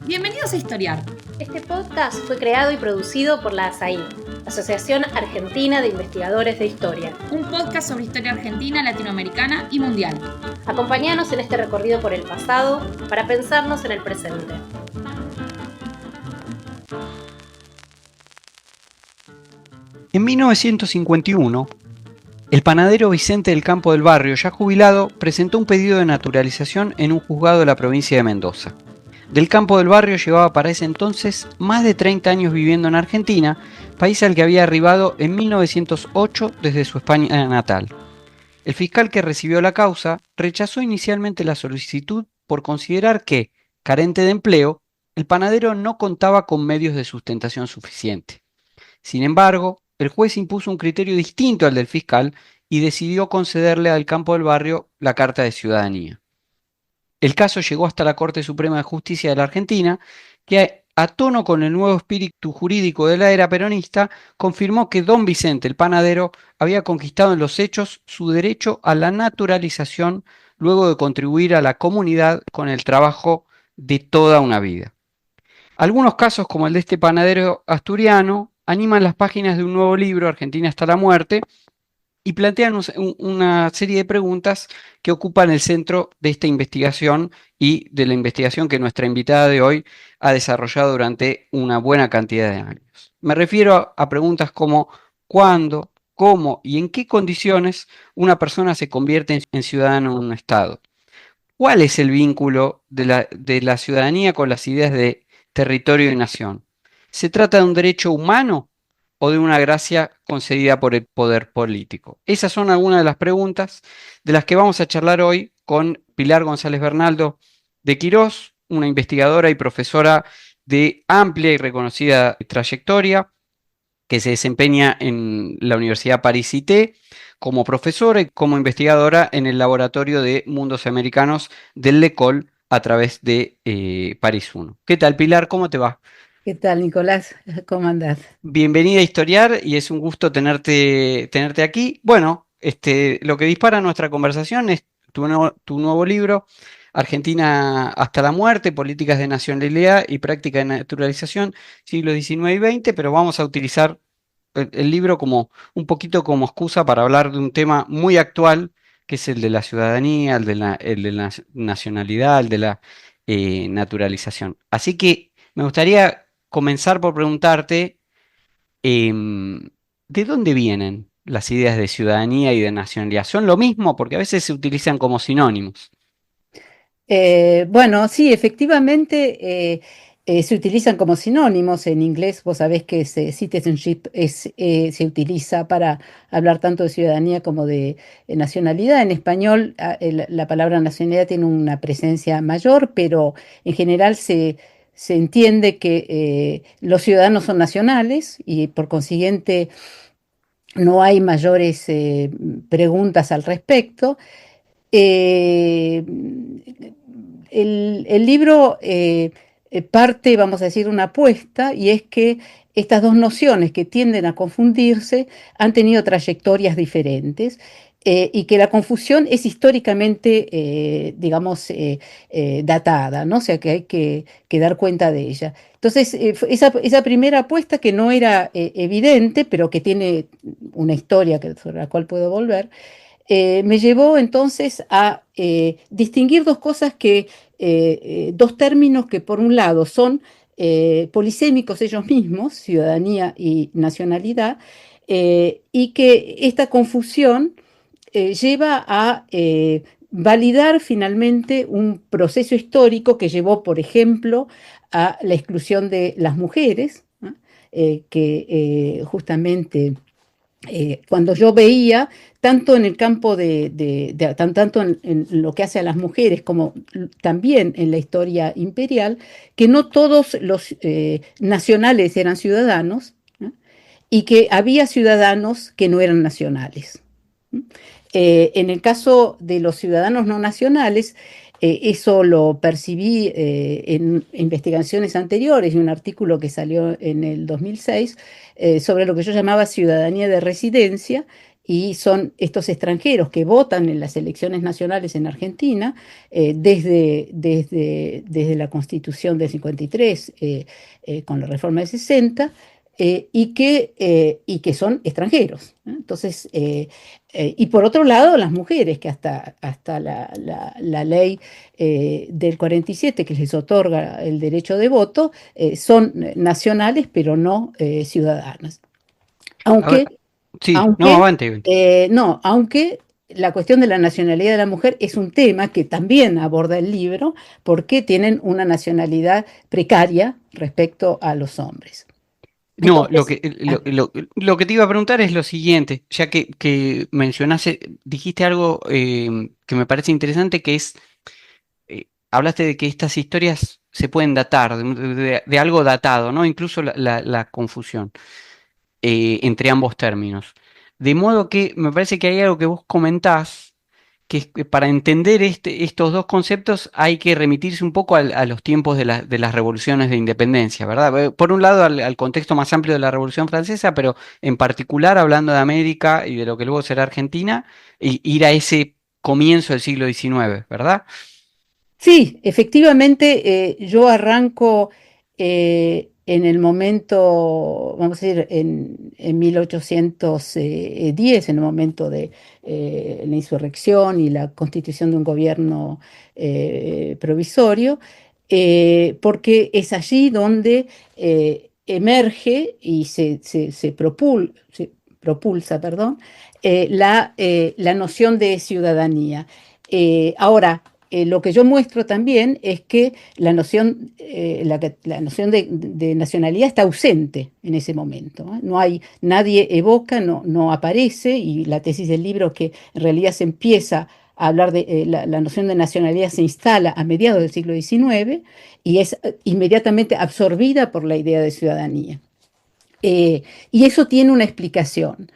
Bienvenidos a Historiar. Este podcast fue creado y producido por la ASAI, Asociación Argentina de Investigadores de Historia. Un podcast sobre historia argentina, latinoamericana y mundial. Acompáñanos en este recorrido por el pasado para pensarnos en el presente. En 1951, el panadero Vicente del Campo del Barrio, ya jubilado, presentó un pedido de naturalización en un juzgado de la provincia de Mendoza. Del Campo del Barrio llevaba para ese entonces más de 30 años viviendo en Argentina, país al que había arribado en 1908 desde su España natal. El fiscal que recibió la causa rechazó inicialmente la solicitud por considerar que, carente de empleo, el panadero no contaba con medios de sustentación suficiente. Sin embargo, el juez impuso un criterio distinto al del fiscal y decidió concederle al Campo del Barrio la carta de ciudadanía. El caso llegó hasta la Corte Suprema de Justicia de la Argentina, que, a tono con el nuevo espíritu jurídico de la era peronista, confirmó que don Vicente el panadero había conquistado en los hechos su derecho a la naturalización luego de contribuir a la comunidad con el trabajo de toda una vida. Algunos casos, como el de este panadero asturiano, animan las páginas de un nuevo libro, Argentina hasta la muerte, y plantean una serie de preguntas que ocupan el centro de esta investigación y de la investigación que nuestra invitada de hoy ha desarrollado durante una buena cantidad de años. Me refiero a preguntas como ¿cuándo, cómo y en qué condiciones una persona se convierte en ciudadano de un Estado? ¿Cuál es el vínculo de la ciudadanía con las ideas de territorio y nación? ¿Se trata de un derecho humano o de una gracia concedida por el poder político? Esas son algunas de las preguntas de las que vamos a charlar hoy con Pilar González Bernaldo de Quirós, una investigadora y profesora de amplia y reconocida trayectoria que se desempeña en la Universidad Paris-Cité como profesora y como investigadora en el Laboratorio de Mundos Americanos del LECOL a través de París 1. ¿Qué tal, Pilar? ¿Cómo te va? ¿Qué tal, Nicolás? ¿Cómo andás? Bienvenida a Historiar y es un gusto tenerte aquí. Bueno, lo que dispara nuestra conversación es tu nuevo libro, Argentina hasta la muerte, políticas de nacionalidad y práctica de naturalización, siglos XIX y XX, pero vamos a utilizar el libro como un poquito como excusa para hablar de un tema muy actual, que es el de la ciudadanía, el de la nacionalidad, el de la naturalización. Así que me gustaría comenzar por preguntarte, em, ¿de dónde vienen las ideas de ciudadanía y de nacionalidad? ¿Son lo mismo? Porque a veces se utilizan como sinónimos. Bueno, sí, efectivamente se utilizan como sinónimos. En inglés, vos sabés que citizenship se utiliza para hablar tanto de ciudadanía como de nacionalidad. En español, la palabra nacionalidad tiene una presencia mayor, pero en general se entiende que los ciudadanos son nacionales y por consiguiente no hay mayores preguntas al respecto. Eh, el libro parte, vamos a decir, una apuesta, y es que estas dos nociones que tienden a confundirse han tenido trayectorias diferentes. Y que la confusión es históricamente, digamos, datada, ¿no? O sea, que hay que dar cuenta de ella. Entonces, esa primera apuesta que no era evidente, pero que tiene una historia sobre la cual puedo volver, me llevó entonces a distinguir dos cosas dos términos que por un lado son polisémicos ellos mismos, ciudadanía y nacionalidad, y que esta confusión lleva a validar finalmente un proceso histórico que llevó, por ejemplo, a la exclusión de las mujeres, ¿no? Que justamente cuando yo veía, tanto en el campo tanto en lo que hace a las mujeres como también en la historia imperial, que no todos los nacionales eran ciudadanos, ¿no? Y que había ciudadanos que no eran nacionales. En el caso de los ciudadanos no nacionales, eso lo percibí en investigaciones anteriores y un artículo que salió en el 2006 sobre lo que yo llamaba ciudadanía de residencia, y son estos extranjeros que votan en las elecciones nacionales en Argentina desde la Constitución del 53 con la reforma del 60 y que son extranjeros, ¿no? Entonces, y por otro lado, las mujeres, que hasta la ley del 47 que les otorga el derecho de voto, son nacionales, pero no ciudadanas. A ver, Aunque, sí, no, aunque, avante, avante. no, aunque la cuestión de la nacionalidad de la mujer es un tema que también aborda el libro, porque tienen una nacionalidad precaria respecto a los hombres. No, Entonces, lo que te iba a preguntar es lo siguiente, ya que mencionaste, dijiste algo que me parece interesante, que es, hablaste de que estas historias se pueden datar, de algo datado, ¿no? Incluso la confusión entre ambos términos. De modo que me parece que hay algo que vos comentás, que es que para entender estos dos conceptos hay que remitirse un poco a los tiempos de las revoluciones de independencia, ¿verdad? Por un lado al contexto más amplio de la Revolución Francesa, pero en particular hablando de América y de lo que luego será Argentina, ir a ese comienzo del siglo XIX, ¿verdad? sí, efectivamente, yo arranco en el momento, vamos a decir, en 1810, en el momento de la insurrección y la constitución de un gobierno provisorio, porque es allí donde emerge y se propulsa, perdón, la noción de ciudadanía. Ahora, lo que yo muestro también es que la noción de nacionalidad está ausente en ese momento, ¿eh? No hay, nadie evoca, no aparece, y la tesis del libro que en realidad se empieza a hablar de la noción de nacionalidad se instala a mediados del siglo XIX y es inmediatamente absorbida por la idea de ciudadanía. Y eso tiene una explicación,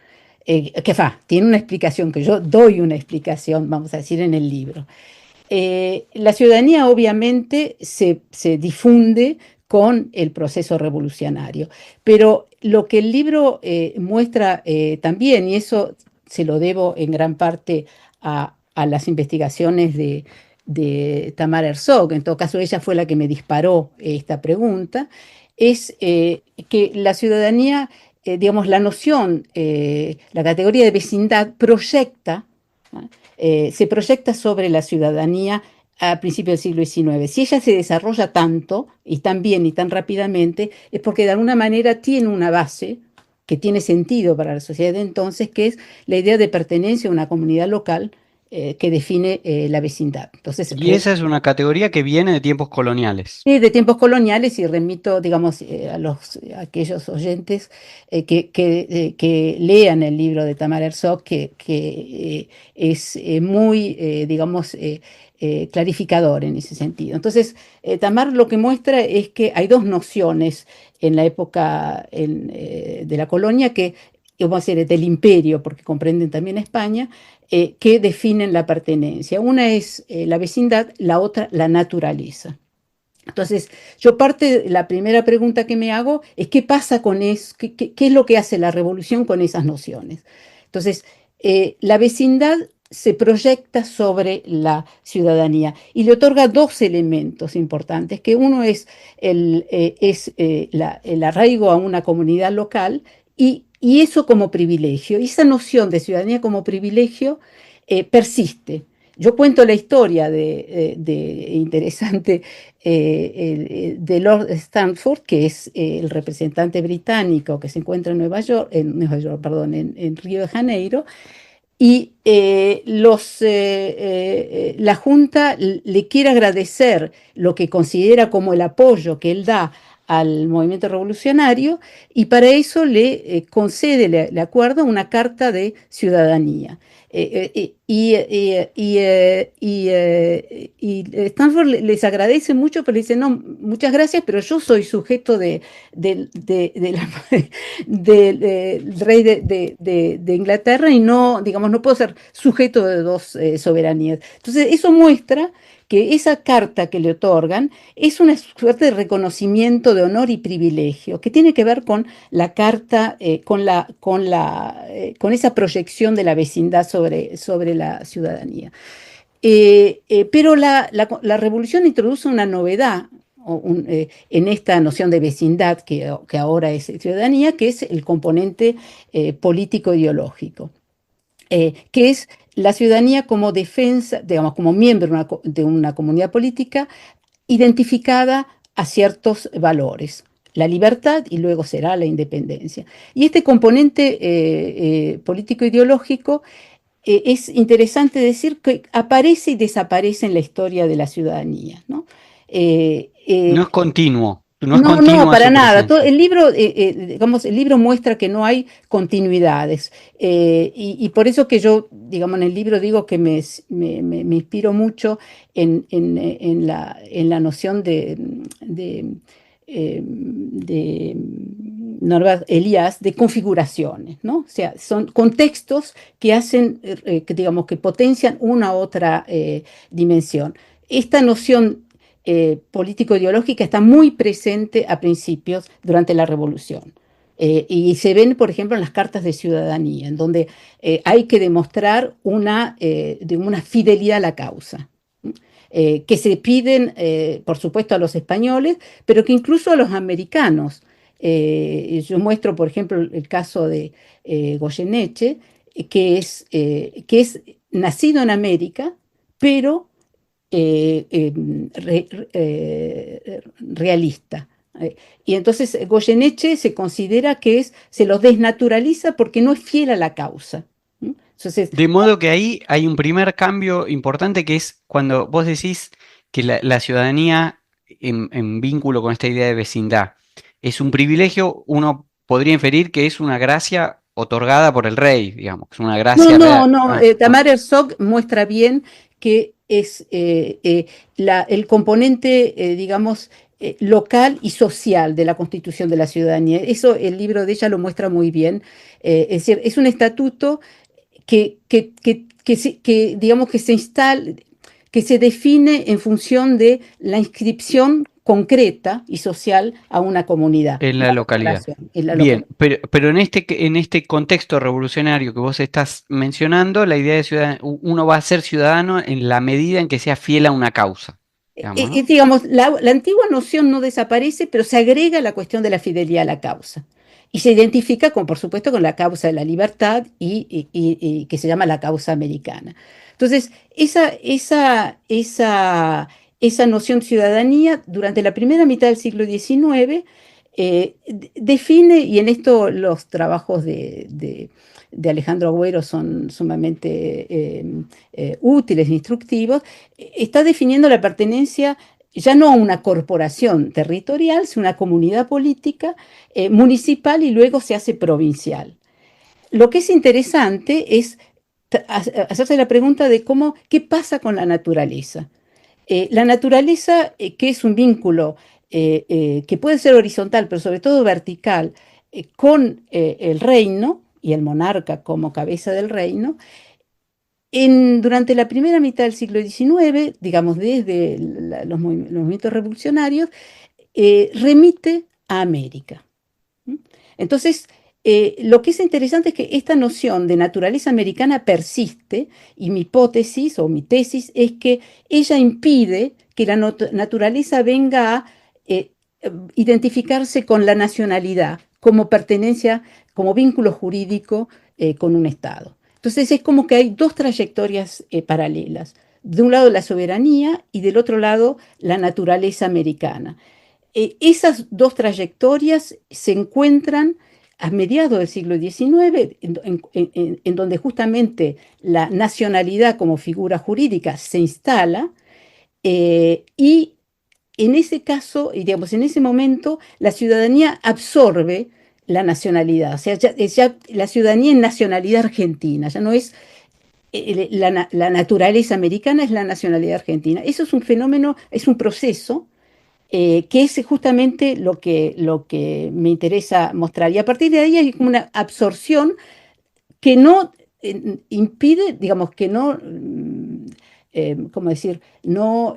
tiene una explicación, que yo doy una explicación, vamos a decir, en el libro. La ciudadanía obviamente se difunde con el proceso revolucionario, pero lo que el libro muestra también, y eso se lo debo en gran parte a las investigaciones de Tamara Herzog, en todo caso ella fue la que me disparó esta pregunta, es que la ciudadanía, digamos, la noción, la categoría de vecindad proyecta, ¿no? Se proyecta sobre la ciudadanía a principios del siglo XIX. Si ella se desarrolla tanto y tan bien y tan rápidamente, es porque de alguna manera tiene una base que tiene sentido para la sociedad de entonces, que es la idea de pertenencia a una comunidad local que define la vecindad. Entonces, Y esa es una categoría que viene de tiempos coloniales. sí, de tiempos coloniales, y remito, digamos, a aquellos oyentes que lean el libro de Tamara Herzog, que es muy, digamos, clarificador en ese sentido. Entonces, Tamar lo que muestra es que hay dos nociones en la época de la colonia que, vamos a decir, del imperio, porque comprenden también España, que definen la pertenencia. Una es la vecindad, la otra la naturaleza. Entonces, la primera pregunta que me hago es qué pasa con eso, qué es lo que hace la revolución con esas nociones. Entonces, la vecindad se proyecta sobre la ciudadanía y le otorga dos elementos importantes, que uno es el arraigo a una comunidad local y eso como privilegio. Y esa noción de ciudadanía como privilegio persiste. Yo cuento la historia interesante de Lord Stanford, que es el representante británico que se encuentra perdón, en Río de Janeiro, y la Junta le quiere agradecer lo que considera como el apoyo que él da al movimiento revolucionario, y para eso le concede, le acuerda una carta de ciudadanía. Y Stanford les agradece mucho, pero le dice, no, muchas gracias, pero yo soy sujeto del rey de Inglaterra y no, digamos, no puedo ser sujeto de dos soberanías. Entonces, eso muestra que esa carta que le otorgan es una suerte de reconocimiento de honor y privilegio que tiene que ver con la carta, con esa proyección de la vecindad sobre la ciudadanía. Pero la revolución introduce una novedad en esta noción de vecindad que ahora es ciudadanía, que es el componente político-ideológico, que es la ciudadanía como defensa, digamos, como miembro de una comunidad política identificada a ciertos valores, la libertad y luego será la independencia. Y este componente político-ideológico es interesante decir que aparece y desaparece en la historia de la ciudadanía, ¿no? No es continuo, no es No, continua para su nada. presencia. Digamos, el libro muestra que no hay continuidades. Y por eso que yo, digamos, en el libro digo que me inspiro mucho en la noción de Norbert Elias de configuraciones, ¿no? O sea, son contextos que hacen, digamos, que potencian una u otra dimensión. Esta noción político-ideológica está muy presente a principios durante la Revolución. Y se ven, por ejemplo, en las cartas de ciudadanía, en donde hay que demostrar una fidelidad a la causa, que se piden, por supuesto, a los españoles, pero que incluso a los americanos. Yo muestro, por ejemplo, el caso de Goyeneche, que es nacido en América, pero realista. Y entonces Goyeneche se considera que se lo desnaturaliza porque no es fiel a la causa. Entonces, De modo que ahí hay un primer cambio importante que es cuando vos decís que la ciudadanía en vínculo con esta idea de vecindad es un privilegio, uno podría inferir que es una gracia otorgada por el rey, digamos, es una no, gracia no, real. no. No. Tamar Herzog muestra bien que es el componente, digamos, local y social de la constitución de la ciudadanía. Eso el libro de ella lo muestra muy bien. Es decir, es un estatuto digamos, que se instala, que se define en función de la inscripción concreta y social a una comunidad, En no la a la localidad. población, en la Bien, localidad. pero en este contexto revolucionario que vos estás mencionando, la idea de uno va a ser ciudadano en la medida en que sea fiel a una causa, digamos, ¿no? Digamos, la antigua noción no desaparece, pero se agrega la cuestión de la fidelidad a la causa. Y se identifica, por supuesto, con la causa de la libertad y que se llama la causa americana. Entonces, esa noción de ciudadanía durante la primera mitad del siglo XIX define, y en esto los trabajos de Alejandro Agüero son sumamente útiles e instructivos, está definiendo la pertenencia ya no a una corporación territorial, sino a una comunidad política municipal y luego se hace provincial. Lo que es interesante es hacerse la pregunta de qué pasa con la naturaleza. La naturaleza, que es un vínculo que puede ser horizontal, pero sobre todo vertical, con el reino y el monarca como cabeza del reino, durante la primera mitad del siglo XIX, digamos desde los movimientos revolucionarios, remite a América. Entonces, lo que es interesante es que esta noción de naturaleza americana persiste y mi hipótesis o mi tesis es que ella impide que la naturaleza venga a identificarse con la nacionalidad como pertenencia, como vínculo jurídico con un Estado. Entonces es como que hay dos trayectorias paralelas. De un lado la soberanía y del otro lado la naturaleza americana. Esas dos trayectorias se encuentran a mediados del siglo XIX, en donde justamente la nacionalidad como figura jurídica se instala y en ese caso, y digamos, en ese momento, la ciudadanía absorbe la nacionalidad, o sea, ya la ciudadanía en nacionalidad argentina, ya no es la naturaleza americana, es la nacionalidad argentina. Eso es un fenómeno, es un proceso que es justamente lo que me interesa mostrar. Y a partir de ahí hay como una absorción que no impide, digamos, que no ¿cómo decir? No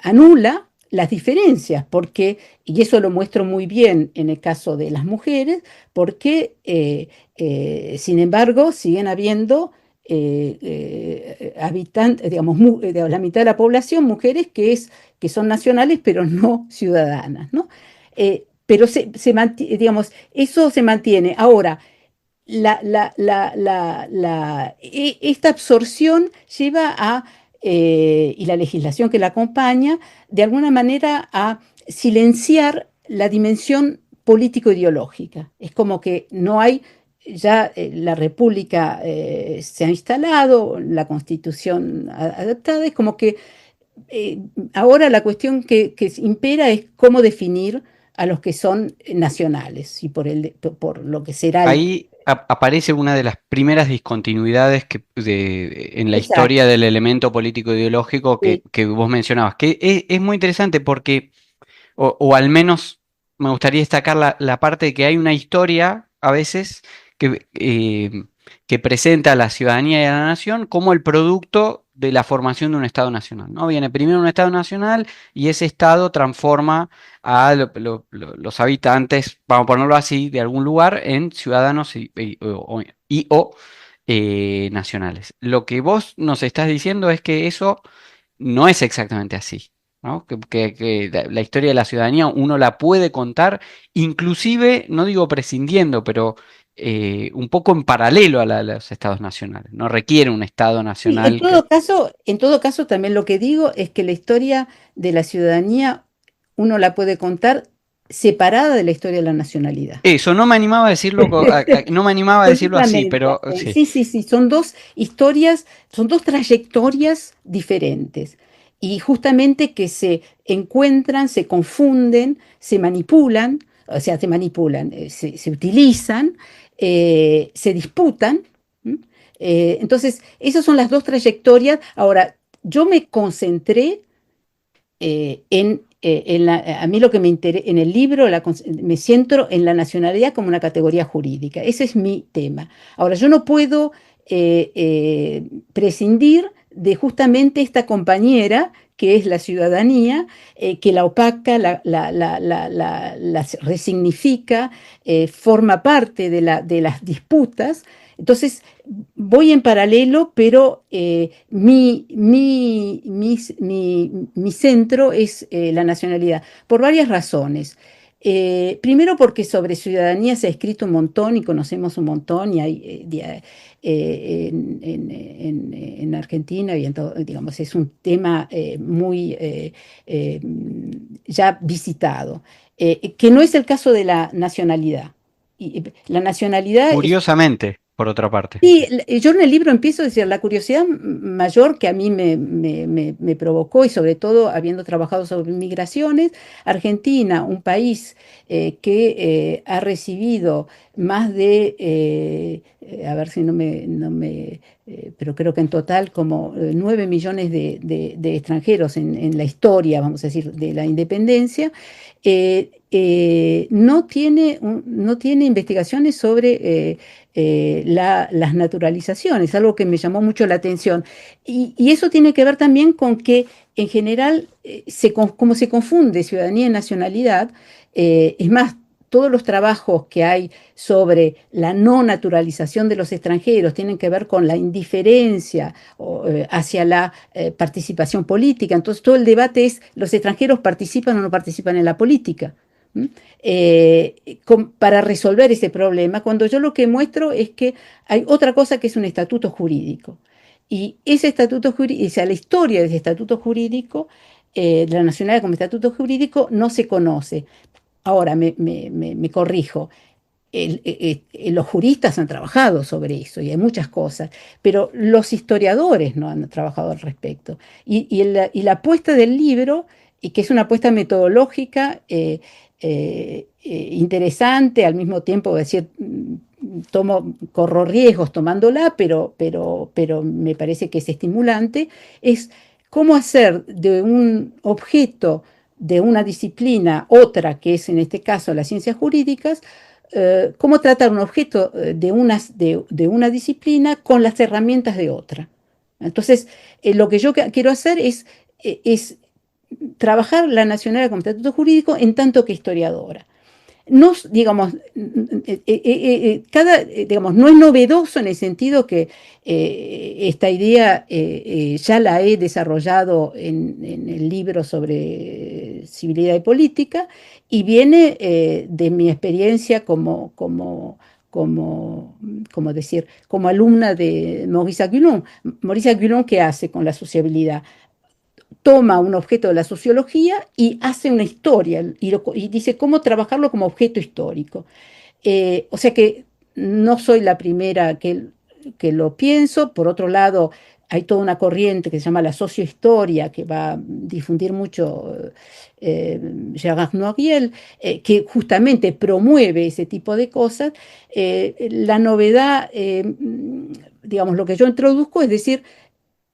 anula las diferencias, porque, y eso lo muestro muy bien en el caso de las mujeres, porque sin embargo siguen habiendo habitantes, digamos, la mitad de la población, mujeres que son nacionales pero no ciudadanas, ¿no? Pero digamos, eso se mantiene. Ahora, esta absorción lleva a, y la legislación que la acompaña, de alguna manera a silenciar la dimensión político-ideológica. Es como que no hay, ya la República se ha instalado, la Constitución adaptada, es como que eh, ahora la cuestión que impera es cómo definir a los que son nacionales y por lo que será el... Ahí aparece una de las primeras discontinuidades en la historia Exacto, del elemento político ideológico sí, que vos mencionabas, que es muy interesante porque, o al menos me gustaría destacar la parte de que hay una historia a veces que presenta a la ciudadanía y a la nación como el producto de la formación de un Estado nacional, ¿no? Viene primero un Estado nacional y ese Estado transforma a los habitantes, vamos a ponerlo así, de algún lugar en ciudadanos y nacionales. Lo que vos nos estás diciendo es que eso no es exactamente así, ¿no? Que la historia de la ciudadanía uno la puede contar, inclusive, no digo prescindiendo, pero un poco en paralelo a los estados nacionales. No requiere un estado sí, nacional que... en todo caso también lo que digo es que la historia de la ciudadanía uno la puede contar separada de la historia de la nacionalidad. Eso, no me animaba a decirlo, no me animaba a decirlo así, Precisamente, pero sí. sí, sí, sí, son dos historias, son dos trayectorias diferentes y justamente que se encuentran, se confunden, se manipulan, o sea, se manipulan, se utilizan, se disputan. ¿M? Entonces, esas son las dos trayectorias. Ahora, yo me concentré a mí lo que me interesa, en el libro me centro en la nacionalidad como una categoría jurídica. Ese es mi tema. Ahora, yo no puedo prescindir de justamente esta compañera que es la ciudadanía, que la opaca, la resignifica, forma parte de las disputas. Entonces, voy en paralelo, pero mi centro es la nacionalidad, por varias razones. Primero porque sobre ciudadanía se ha escrito un montón y conocemos un montón y hay en Argentina y en todo, digamos, es un tema muy eh, ya visitado, que no es el caso de la nacionalidad. La nacionalidad es... Curiosamente, por otra parte. Sí, yo en el libro empiezo a decir, la curiosidad mayor que a mí me provocó, y sobre todo habiendo trabajado sobre migraciones, Argentina, un país que ha recibido más de, a ver si pero creo que en total como 9 millones de extranjeros en la historia, vamos a decir, de la independencia, no tiene investigaciones sobre las naturalizaciones, algo que me llamó mucho la atención. Y eso tiene que ver también con que en general, como se confunde ciudadanía y nacionalidad, es más, todos los trabajos que hay sobre la no naturalización de los extranjeros tienen que ver con la indiferencia hacia la participación política. Entonces todo el debate es, ¿los extranjeros participan o no participan en la política? ¿Mm? Para resolver ese problema, cuando yo lo que muestro es que hay otra cosa que es un estatuto jurídico. Y ese estatuto jurídico, o sea, la historia de ese estatuto jurídico, de la nacionalidad como estatuto jurídico, no se conoce. Ahora me corrijo. Los juristas han trabajado sobre eso y hay muchas cosas, pero los historiadores no han trabajado al respecto. Y la apuesta del libro, y que es una apuesta metodológica interesante, al mismo tiempo, decir, corro riesgos tomándola, pero me parece que es estimulante, es cómo hacer de un objeto de una disciplina, otra que es en este caso las ciencias jurídicas, cómo tratar un objeto de una disciplina con las herramientas de otra. Entonces, lo que yo quiero hacer es trabajar la nacionalidad como estatuto jurídico en tanto que historiadora. No, digamos, digamos, no es novedoso en el sentido que esta idea ya la he desarrollado en el libro sobre civilidad y política y viene de mi experiencia como decir, como alumna de Maurice Agulon. Maurice Agulon, ¿qué hace con la sociabilidad? Toma un objeto de la sociología y hace una historia y dice cómo trabajarlo como objeto histórico. O sea que no soy la primera que lo pienso. Por otro lado, hay toda una corriente que se llama la sociohistoria, que va a difundir mucho Gérard Noiriel, que justamente promueve ese tipo de cosas. La novedad, digamos, lo que yo introduzco es decir,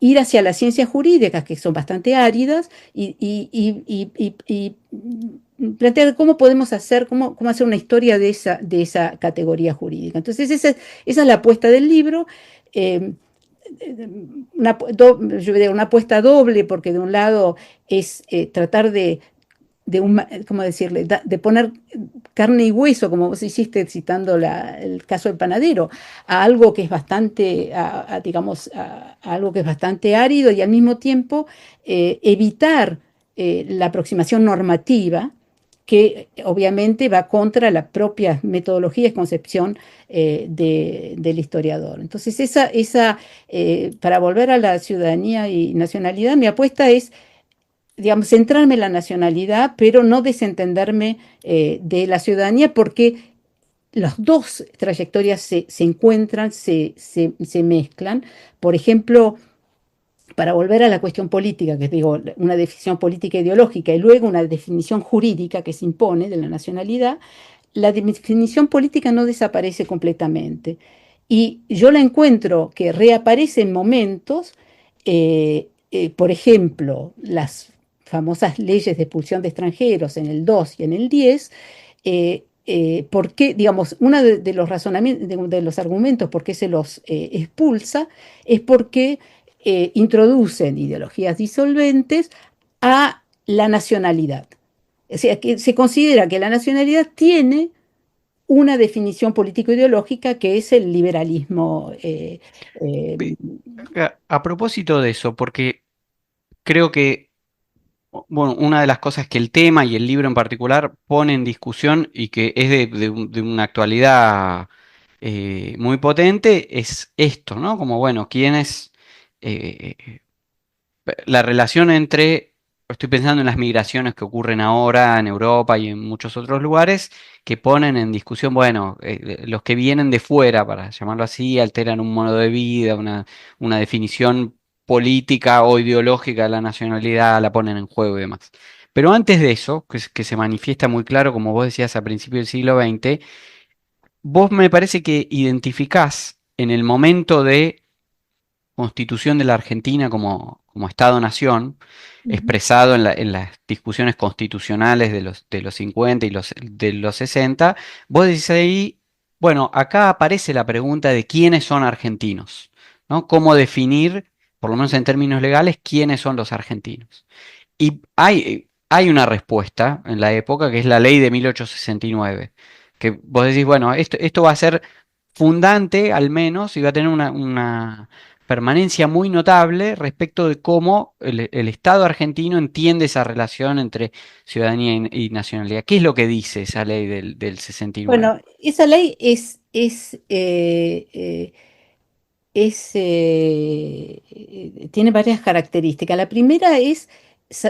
ir hacia las ciencias jurídicas, que son bastante áridas, y plantear cómo podemos hacer, cómo hacer una historia de esa categoría jurídica. Entonces, esa es la apuesta del libro. eh, yo diría una apuesta doble, porque de un lado es tratar ¿cómo decirle? De poner carne y hueso, como vos hiciste citando el caso del panadero, a algo que es bastante, digamos, a algo que es bastante árido y al mismo tiempo evitar la aproximación normativa que obviamente va contra la propia metodología y concepción del historiador. Entonces, para volver a la ciudadanía y nacionalidad, mi apuesta es, digamos, centrarme en la nacionalidad, pero no desentenderme de la ciudadanía, porque las dos trayectorias se encuentran, se mezclan. Por ejemplo, para volver a la cuestión política, que digo, una definición política ideológica y luego una definición jurídica que se impone de la nacionalidad, la definición política no desaparece completamente. Y yo la encuentro que reaparece en momentos, por ejemplo, las famosas leyes de expulsión de extranjeros en el 2 y en el 10, porque, digamos, uno de los razonamientos, de los argumentos por qué se los expulsa es porque introducen ideologías disolventes a la nacionalidad. O sea, que se considera que la nacionalidad tiene una definición político-ideológica que es el liberalismo. Ve- a propósito de eso, porque creo que bueno, una de las cosas que el tema y el libro en particular pone en discusión y que es de una actualidad muy potente es esto, ¿no? Como, bueno, quién es la relación entre, estoy pensando en las migraciones que ocurren ahora en Europa y en muchos otros lugares, que ponen en discusión, bueno, los que vienen de fuera, para llamarlo así, alteran un modo de vida, una definición política o ideológica de la nacionalidad, la ponen en juego y demás. Pero antes de eso, que se manifiesta muy claro, como vos decías, a principios del siglo XX, vos me parece que identificás en el momento de constitución de la Argentina como Estado-nación, Ujú. expresado en las discusiones constitucionales de los 50 y de los 60, vos decís ahí, bueno, acá aparece la pregunta de quiénes son argentinos, ¿no? Cómo definir, por lo menos en términos legales, quiénes son los argentinos. Y hay una respuesta en la época, que es la ley de 1869, que vos decís, bueno, esto va a ser fundante al menos y va a tener una permanencia muy notable respecto de cómo el Estado argentino entiende esa relación entre ciudadanía y nacionalidad. ¿Qué es lo que dice esa ley del 69? Bueno, esa ley tiene varias características. La primera es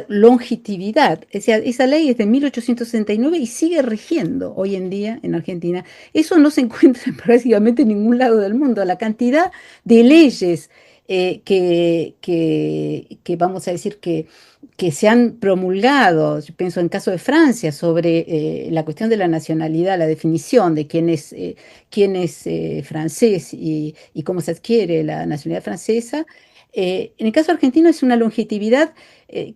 longevidad. O sea, esa ley es de 1869 y sigue rigiendo hoy en día en Argentina. Eso no se encuentra prácticamente en ningún lado del mundo. La cantidad de leyes que vamos a decir que se han promulgado, yo pienso en caso de Francia, sobre la cuestión de la nacionalidad, la definición de quién es francés y cómo se adquiere la nacionalidad francesa, En el caso argentino es una longevidad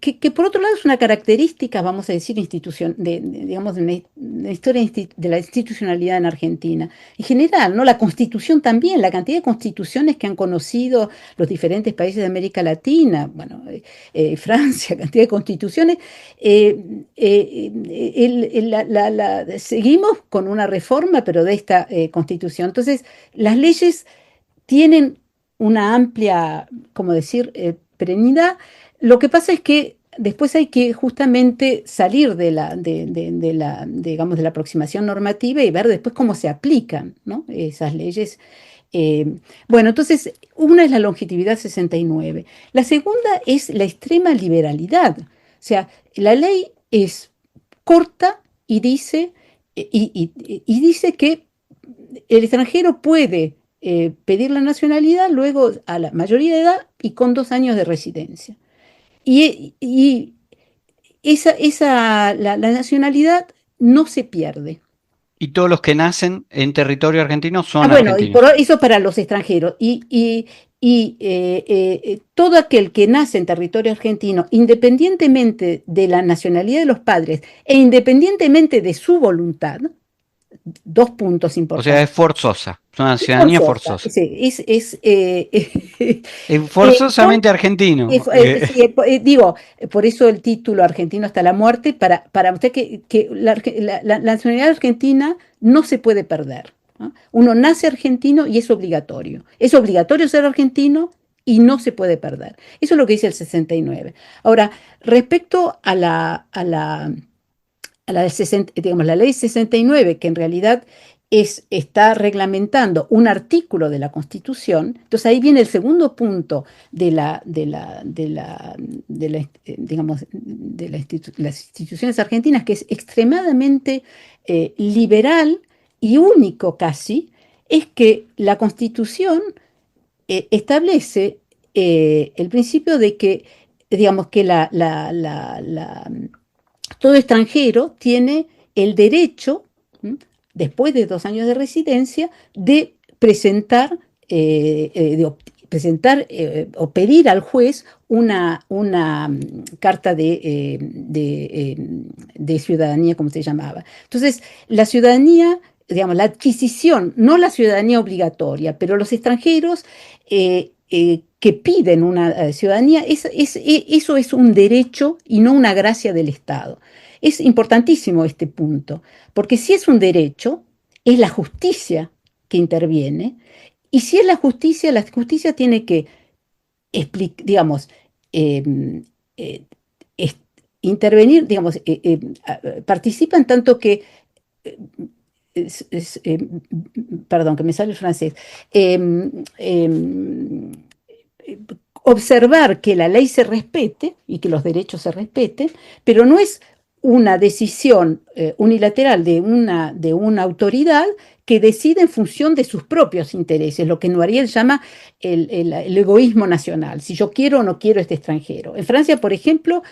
que por otro lado es una característica, vamos a decir, digamos, de la historia de la institucionalidad en Argentina. En general, ¿no? La Constitución también, la cantidad de constituciones que han conocido los diferentes países de América Latina, bueno, Francia, cantidad de constituciones, seguimos con una reforma, pero de esta Constitución. Entonces, las leyes tienen una amplia, como decir, perennidad. Lo que pasa es que después hay que justamente salir digamos, de la aproximación normativa y ver después cómo se aplican, ¿no? Esas leyes. Bueno, entonces, una es la longevidad 69. La segunda es la extrema liberalidad. O sea, la ley es corta y dice, dice que el extranjero puede pedir la nacionalidad luego a la mayoría de edad y con 2 años de residencia. Y la nacionalidad no se pierde. Y todos los que nacen en territorio argentino son Bueno, argentinos. eso para los extranjeros. Todo aquel que nace en territorio argentino, independientemente de la nacionalidad de los padres e independientemente de su voluntad, 2 puntos O importantes. sea, es forzosa, es una ciudadanía forzosa. Sí, Es forzosamente argentino. digo, por eso el título Argentino hasta la muerte, para mostrar que la nacionalidad argentina no se puede perder, ¿no? Uno nace argentino y es obligatorio. Es obligatorio ser argentino y no se puede perder. Eso es lo que dice el 69. Ahora, respecto a digamos, la ley 69, que en realidad está reglamentando un artículo de la Constitución. Entonces ahí viene el segundo punto digamos, las instituciones argentinas, que es extremadamente liberal y único casi, es que la Constitución establece el principio de que, digamos, que todo extranjero tiene el derecho, después de 2 años de residencia, de presentar, o pedir al juez una carta de ciudadanía, como se llamaba. Entonces, la ciudadanía, digamos, la adquisición, no la ciudadanía obligatoria, pero los extranjeros que piden una ciudadanía, eso es un derecho y no una gracia del Estado. Es importantísimo este punto, porque si es un derecho, es la justicia que interviene, y si es la justicia tiene que digamos, intervenir, digamos, participa en tanto que, perdón, que me sale el francés, observar que la ley se respete y que los derechos se respeten, pero no es una decisión unilateral de una autoridad que decide en función de sus propios intereses, lo que Noiriel llama el egoísmo nacional, si yo quiero o no quiero este extranjero. En Francia, por ejemplo,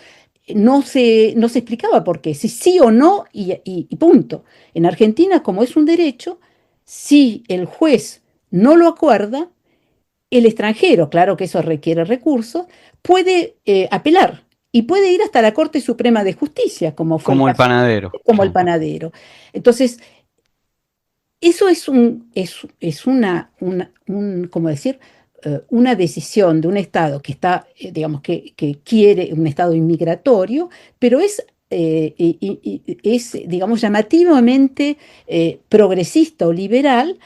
no se explicaba por qué, si sí o no y punto. En Argentina, como es un derecho, si el juez no lo acuerda, el extranjero, claro que eso requiere recursos, puede apelar y puede ir hasta la Corte Suprema de Justicia, como fue Como el el caso, panadero. como el panadero. Entonces, eso es ¿cómo decir? Una decisión de un Estado que está, digamos, que quiere un Estado inmigratorio, pero es, digamos, llamativamente progresista o liberal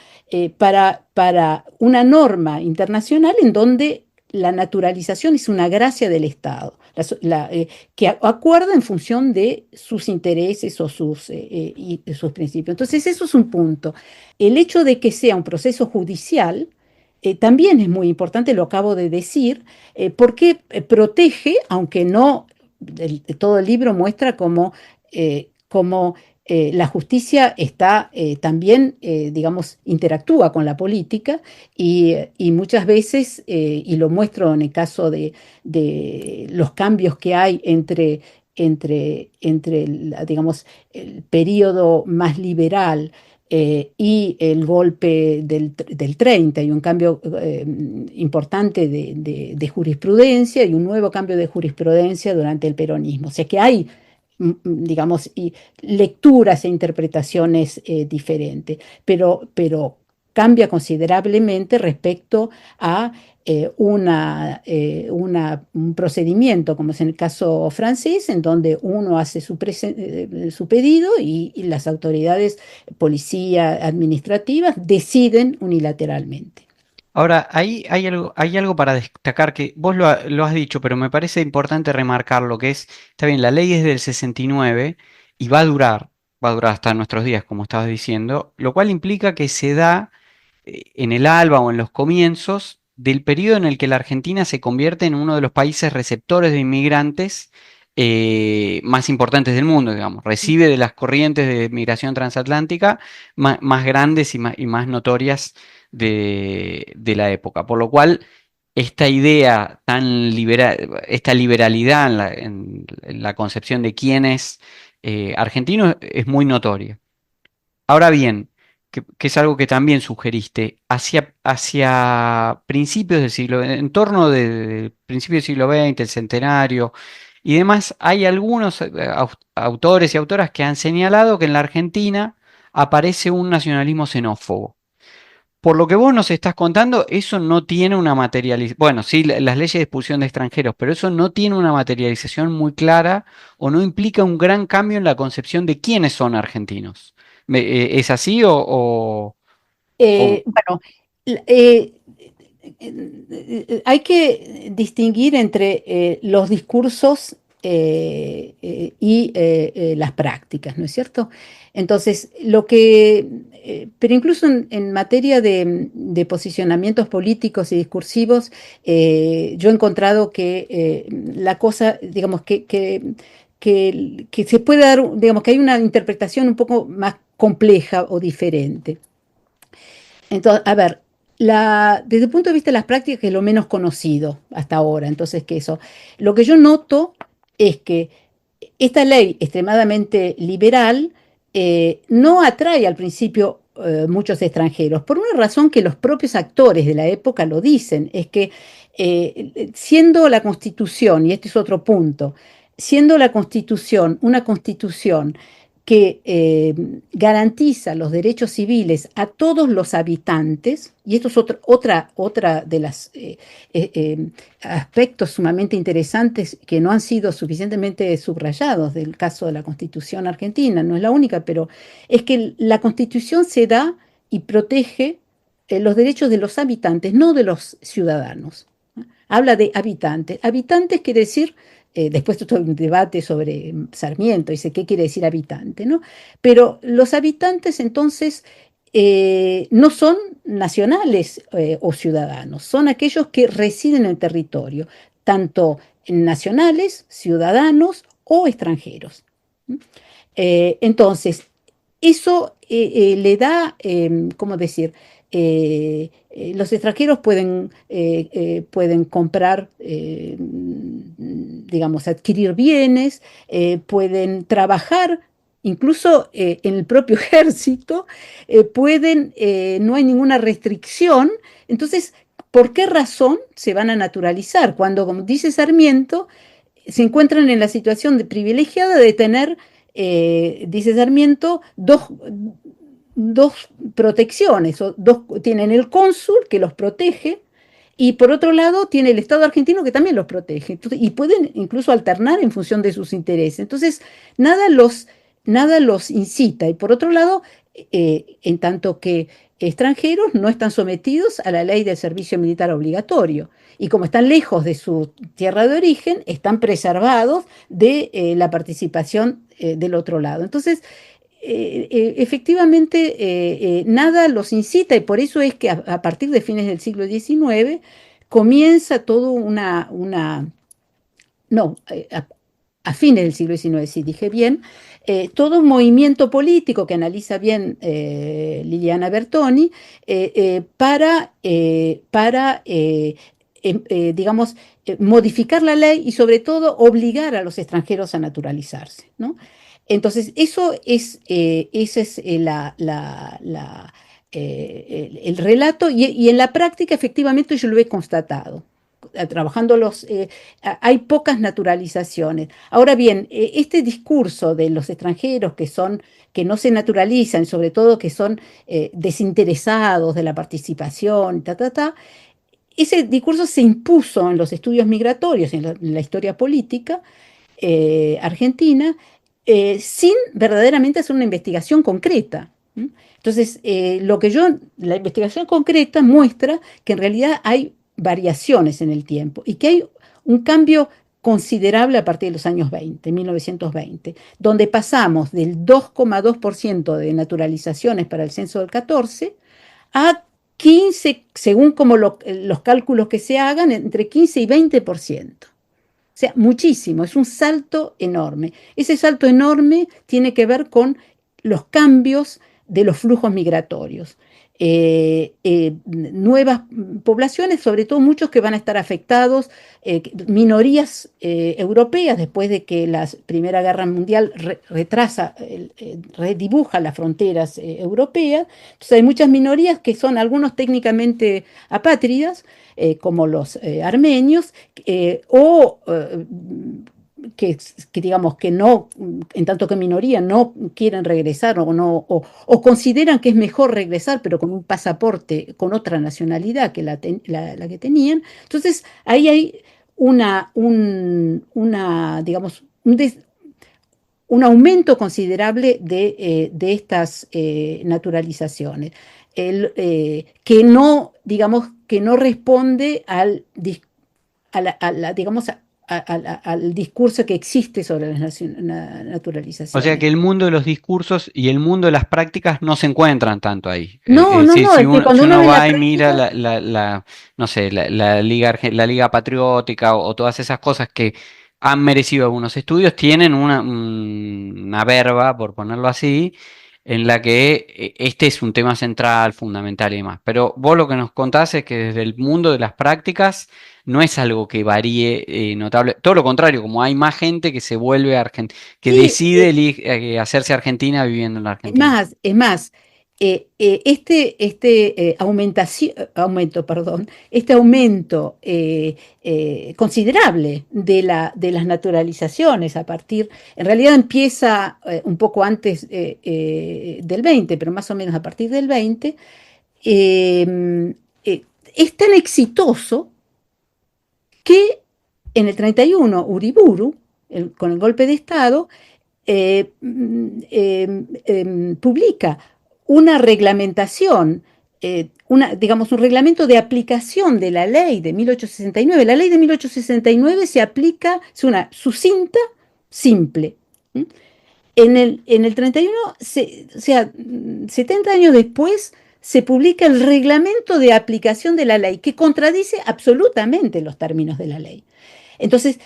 para una norma internacional en donde la naturalización es una gracia del Estado, que acuerda en función de sus intereses o sus principios. Entonces, eso es un punto. El hecho de que sea un proceso judicial también es muy importante, lo acabo de decir, porque protege, aunque no, todo el libro muestra cómo la justicia también, digamos, interactúa con la política y muchas veces, y lo muestro en el caso de los cambios que hay entre digamos, el periodo más liberal y el golpe del 30 y un cambio importante de jurisprudencia y un nuevo cambio de jurisprudencia durante el peronismo. O sea que hay, digamos, lecturas e interpretaciones diferentes, pero cambia considerablemente respecto a un procedimiento, como es en el caso francés, en donde uno hace su pedido y las autoridades, policía, administrativas, deciden unilateralmente. Ahora, ahí hay algo para destacar que vos lo has dicho, pero me parece importante remarcar lo que es, está bien, la ley es del 69 y va a durar hasta nuestros días, como estabas diciendo, lo cual implica que se da en el alba o en los comienzos del periodo en el que la Argentina se convierte en uno de los países receptores de inmigrantes más importantes del mundo, digamos. Recibe de las corrientes de migración transatlántica más grandes y más notorias de la época. Por lo cual, esta idea tan liberal, esta liberalidad en la concepción de quién es argentino es muy notoria. Ahora bien, que es algo que también sugeriste, hacia principios del siglo, en torno del principio del siglo XX, el centenario y demás, hay algunos autores y autoras que han señalado que en la Argentina aparece un nacionalismo xenófobo. Por lo que vos nos estás contando, eso no tiene una materialización, bueno, sí, las leyes de expulsión de extranjeros, pero eso no tiene una materialización muy clara o no implica un gran cambio en la concepción de quiénes son argentinos. ¿Es así o- Bueno, hay que distinguir entre los discursos y las prácticas, ¿no es cierto? Entonces, pero incluso en materia de posicionamientos políticos y discursivos, yo he encontrado que la cosa, digamos, que se puede dar, digamos, que hay una interpretación un poco más compleja o diferente. Entonces, a ver, desde el punto de vista de las prácticas, que es lo menos conocido hasta ahora, entonces, lo que yo noto es que esta ley extremadamente liberal no atrae al principio muchos extranjeros, por una razón que los propios actores de la época lo dicen, es que siendo la Constitución, y este es otro punto, siendo la Constitución una Constitución que garantiza los derechos civiles a todos los habitantes, y esto es otra de los aspectos sumamente interesantes que no han sido suficientemente subrayados del caso de la Constitución argentina, no es la única, pero es que la Constitución se da y protege los derechos de los habitantes, no de los ciudadanos. Habla de habitantes. Habitantes quiere decir, después de todo un debate sobre Sarmiento, dice qué quiere decir habitante, ¿no? Pero los habitantes entonces no son nacionales o ciudadanos, son aquellos que residen en el territorio, tanto nacionales, ciudadanos o extranjeros. Entonces, eso le da, ¿cómo decir? Los extranjeros pueden comprar, digamos, adquirir bienes, pueden trabajar, incluso en el propio ejército, no hay ninguna restricción. Entonces, ¿por qué razón se van a naturalizar? Cuando, como dice Sarmiento, se encuentran en la situación privilegiada de tener, dice Sarmiento, dos protecciones, tienen el cónsul que los protege y por otro lado tiene el Estado argentino que también los protege. Entonces, y pueden incluso alternar en función de sus intereses. Entonces, nada los incita. Y por otro lado, en tanto que extranjeros no están sometidos a la ley del servicio militar obligatorio. Y como están lejos de su tierra de origen, están preservados de la participación del otro lado. Entonces, efectivamente, nada los incita y por eso es que a partir de fines del siglo XIX comienza todo no, a fines del siglo XIX, si dije bien, todo un movimiento político que analiza bien Liliana Bertoni digamos, modificar la ley y sobre todo obligar a los extranjeros a naturalizarse, ¿no? Entonces, ese es el relato y en la práctica efectivamente yo lo he constatado. Trabajando hay pocas naturalizaciones. Ahora bien, este discurso de los extranjeros que no se naturalizan, sobre todo que son desinteresados de la participación, ese discurso se impuso en los estudios migratorios, en la historia política argentina, sin verdaderamente hacer una investigación concreta. Entonces, la investigación concreta muestra que en realidad hay variaciones en el tiempo y que hay un cambio considerable a partir de los años 20, 1920, donde pasamos del 2,2% de naturalizaciones para el censo del 14 a 15, según como los cálculos que se hagan, entre 15 y 20%. O sea, muchísimo, es un salto enorme. Ese salto enorme tiene que ver con los cambios de los flujos migratorios. Nuevas poblaciones, sobre todo muchos que van a estar afectados, minorías europeas, después de que la Primera Guerra Mundial redibuja las fronteras europeas. Entonces hay muchas minorías que son algunos técnicamente apátridas, como los armenios, que digamos que no, en tanto que minoría, no quieren regresar o consideran que es mejor regresar, pero con un pasaporte con otra nacionalidad que la que tenían. Entonces, ahí hay digamos, un aumento considerable de estas naturalizaciones, digamos, que no responde digamos, al discurso que existe sobre las O sea naturalizaciones. que el mundo de los discursos y el mundo de las prácticas no se encuentran tanto ahí. No, Es no, decir, no, es que si cuando uno uno ve la va y mira práctica, no sé, la Liga Patriótica o todas esas cosas que han merecido algunos estudios, tienen una verba, por ponerlo así, en la que este es un tema central, fundamental y demás. Pero vos lo que nos contás es que desde el mundo de las prácticas no es algo que varíe notable. Todo lo contrario, como hay más gente que se vuelve que sí, decide hacerse argentina viviendo en la Argentina. es más, este aumento considerable de las naturalizaciones en realidad empieza un poco antes del 20, pero más o menos a partir del 20, eh, es tan exitoso que en el 31 Uriburu, con el golpe de Estado, publica una reglamentación, digamos, un reglamento de aplicación de la ley de 1869. La ley de 1869 se aplica, es una sucinta, simple. En el 31, o sea, 70 años después, se publica el reglamento de aplicación de la ley, que contradice absolutamente los términos de la ley. Entonces,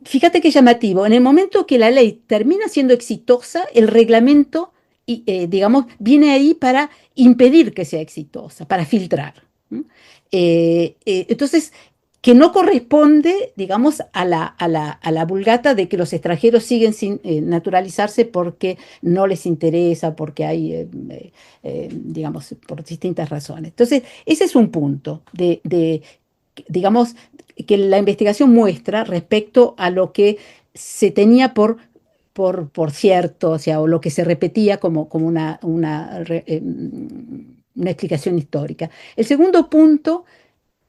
fíjate qué llamativo, en el momento que la ley termina siendo exitosa, el reglamento, digamos, viene ahí para impedir que sea exitosa, para filtrar. Entonces, que no corresponde, digamos, a la vulgata de que los extranjeros siguen sin naturalizarse porque no les interesa, porque hay, digamos, por distintas razones. Entonces, ese es un punto digamos, que la investigación muestra respecto a lo que se tenía por cierto, o sea, o lo que se repetía como una explicación histórica. El segundo punto,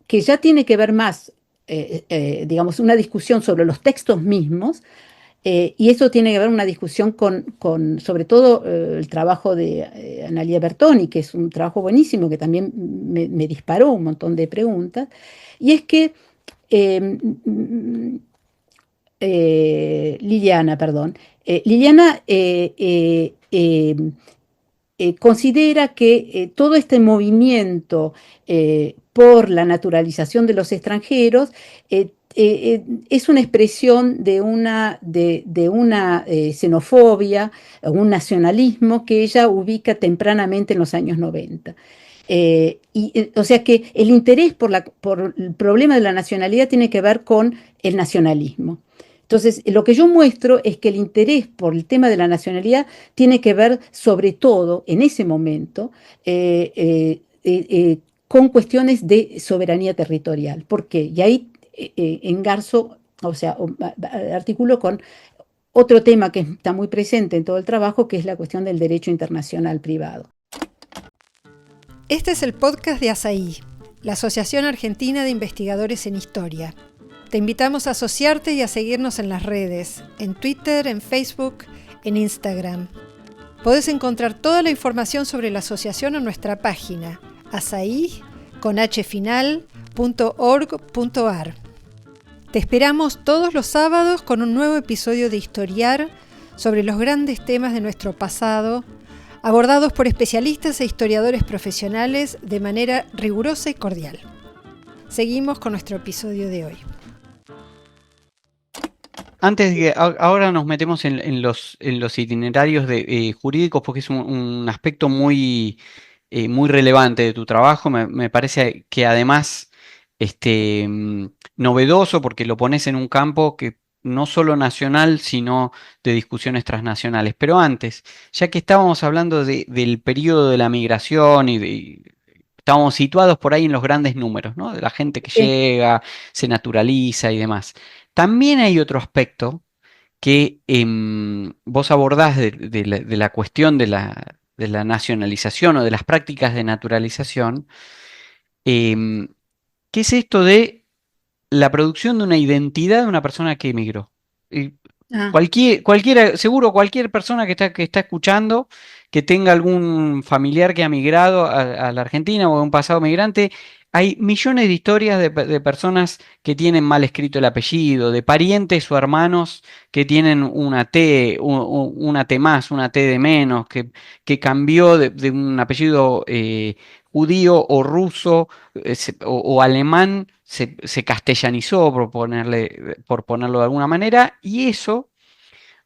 que ya tiene que ver más, digamos, una discusión sobre los textos mismos, y eso tiene que ver una discusión sobre todo, el trabajo de Analia Bertoni, que es un trabajo buenísimo, que también me disparó un montón de preguntas, y es que eh, Liliana, perdón, Liliana considera que todo este movimiento por la naturalización de los extranjeros es una expresión de una xenofobia, un nacionalismo que ella ubica tempranamente en los años 90. O sea que el interés por el problema de la nacionalidad tiene que ver con el nacionalismo. Entonces, lo que yo muestro es que el interés por el tema de la nacionalidad tiene que ver, sobre todo, en ese momento, con cuestiones de soberanía territorial. ¿Por qué? Y ahí engarzo, o sea, articulo con otro tema que está muy presente en todo el trabajo, que es la cuestión del derecho internacional privado. Este es el podcast de ASAI, la Asociación Argentina de Investigadores en Historia. Te invitamos a asociarte y a seguirnos en las redes, en Twitter, en Facebook, en Instagram. Podés encontrar toda la información sobre la asociación en nuestra página, asai.org.ar. Te esperamos todos los sábados con un nuevo episodio de Historiar sobre los grandes temas de nuestro pasado, abordados por especialistas e historiadores profesionales de manera rigurosa y cordial. Seguimos con nuestro episodio de hoy. Antes de que ahora nos metemos en los itinerarios jurídicos, porque es un aspecto muy relevante de tu trabajo. Me parece que además novedoso, porque lo pones en un campo que no solo nacional, sino de discusiones transnacionales. Pero antes, ya que estábamos hablando del periodo de la migración estábamos situados por ahí en los grandes números, ¿no? De la gente que llega, se naturaliza y demás. También hay otro aspecto que vos abordás de la cuestión de la nacionalización o de las prácticas de naturalización, que es esto de la producción de una identidad de una persona que emigró. Seguro cualquier persona que está escuchando, que tenga algún familiar que ha migrado a la Argentina o un pasado migrante, hay millones de historias de personas que tienen mal escrito el apellido, de parientes o hermanos que tienen una T, una T más, una T de menos, que cambió de un apellido judío o ruso o alemán, se castellanizó, por ponerlo de alguna manera, y eso,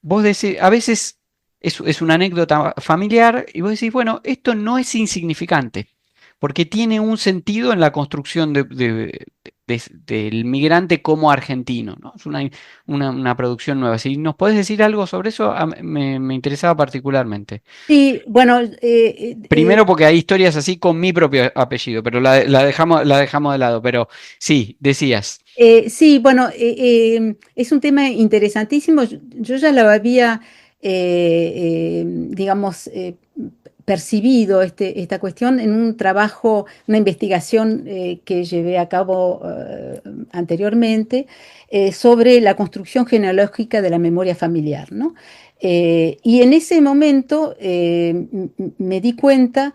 vos decís, a veces es una anécdota familiar, y vos decís, bueno, esto no es insignificante, porque tiene un sentido en la construcción del migrante como argentino, ¿no? Es una producción nueva. Si nos podés decir algo sobre eso, me interesaba particularmente. Sí, bueno, Primero porque hay historias así con mi propio apellido, pero la dejamos de lado. Pero sí, decías. Sí, bueno, es un tema interesantísimo. Yo ya lo había, digamos, percibido esta cuestión en un trabajo, una investigación que llevé a cabo anteriormente sobre la construcción genealógica de la memoria familiar, ¿no? Y en ese momento me di cuenta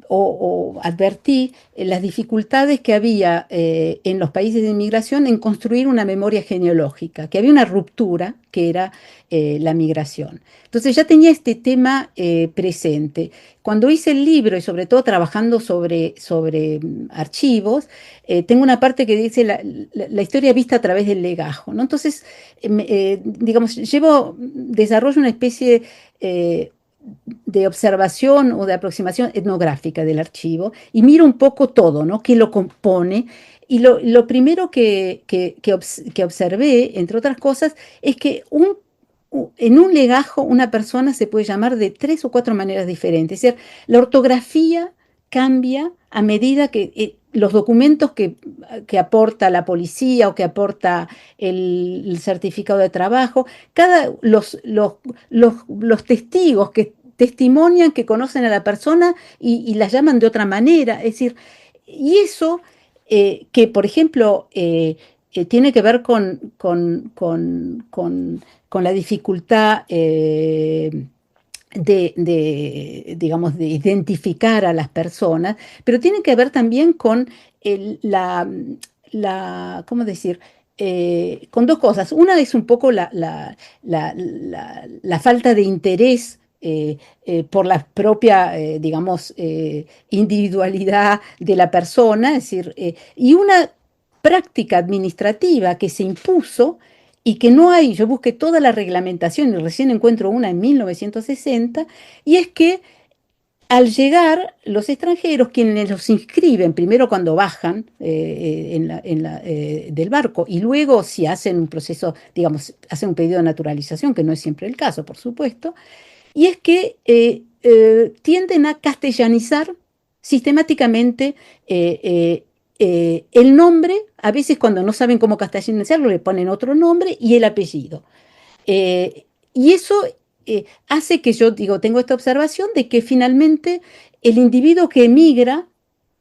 o advertí las dificultades que había en los países de inmigración en construir una memoria genealógica, que había una ruptura que era la migración. Entonces ya tenía este tema presente. Cuando hice el libro y sobre todo trabajando sobre archivos, tengo una parte que dice la historia vista a través del legajo, ¿no? Entonces, digamos, desarrollo una especie de observación o de aproximación etnográfica del archivo y miro un poco todo, ¿no? ¿Qué lo compone? Y lo primero que observé, entre otras cosas, es que en un legajo una persona se puede llamar de 3 o 4 maneras diferentes. Es decir, la ortografía cambia a medida que los documentos que aporta la policía o que aporta el certificado de trabajo, los testigos que testimonian que conocen a la persona y la llaman de otra manera. Es decir, y eso que, por ejemplo, tiene que ver con la dificultad digamos, de identificar a las personas, pero tiene que ver también con ¿cómo decir? Con dos cosas. Una es un poco la falta de interés por la propia, digamos, individualidad de la persona, es decir, y una práctica administrativa que se impuso y que no hay. Yo busqué toda la reglamentación y recién encuentro una en 1960, y es que al llegar, los extranjeros, quienes los inscriben, primero cuando bajan del barco y luego si hacen un proceso, digamos, hacen un pedido de naturalización, que no es siempre el caso, por supuesto, y es que tienden a castellanizar sistemáticamente el nombre, a veces cuando no saben cómo castellanizarlo, le ponen otro nombre y el apellido. Y eso hace que yo digo, tengo esta observación de que finalmente el individuo que emigra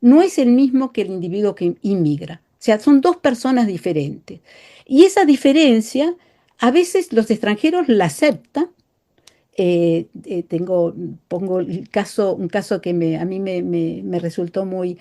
no es el mismo que el individuo que inmigra. O sea, son dos personas diferentes. Y esa diferencia, a veces los extranjeros la aceptan. Pongo un caso que a mí me resultó muy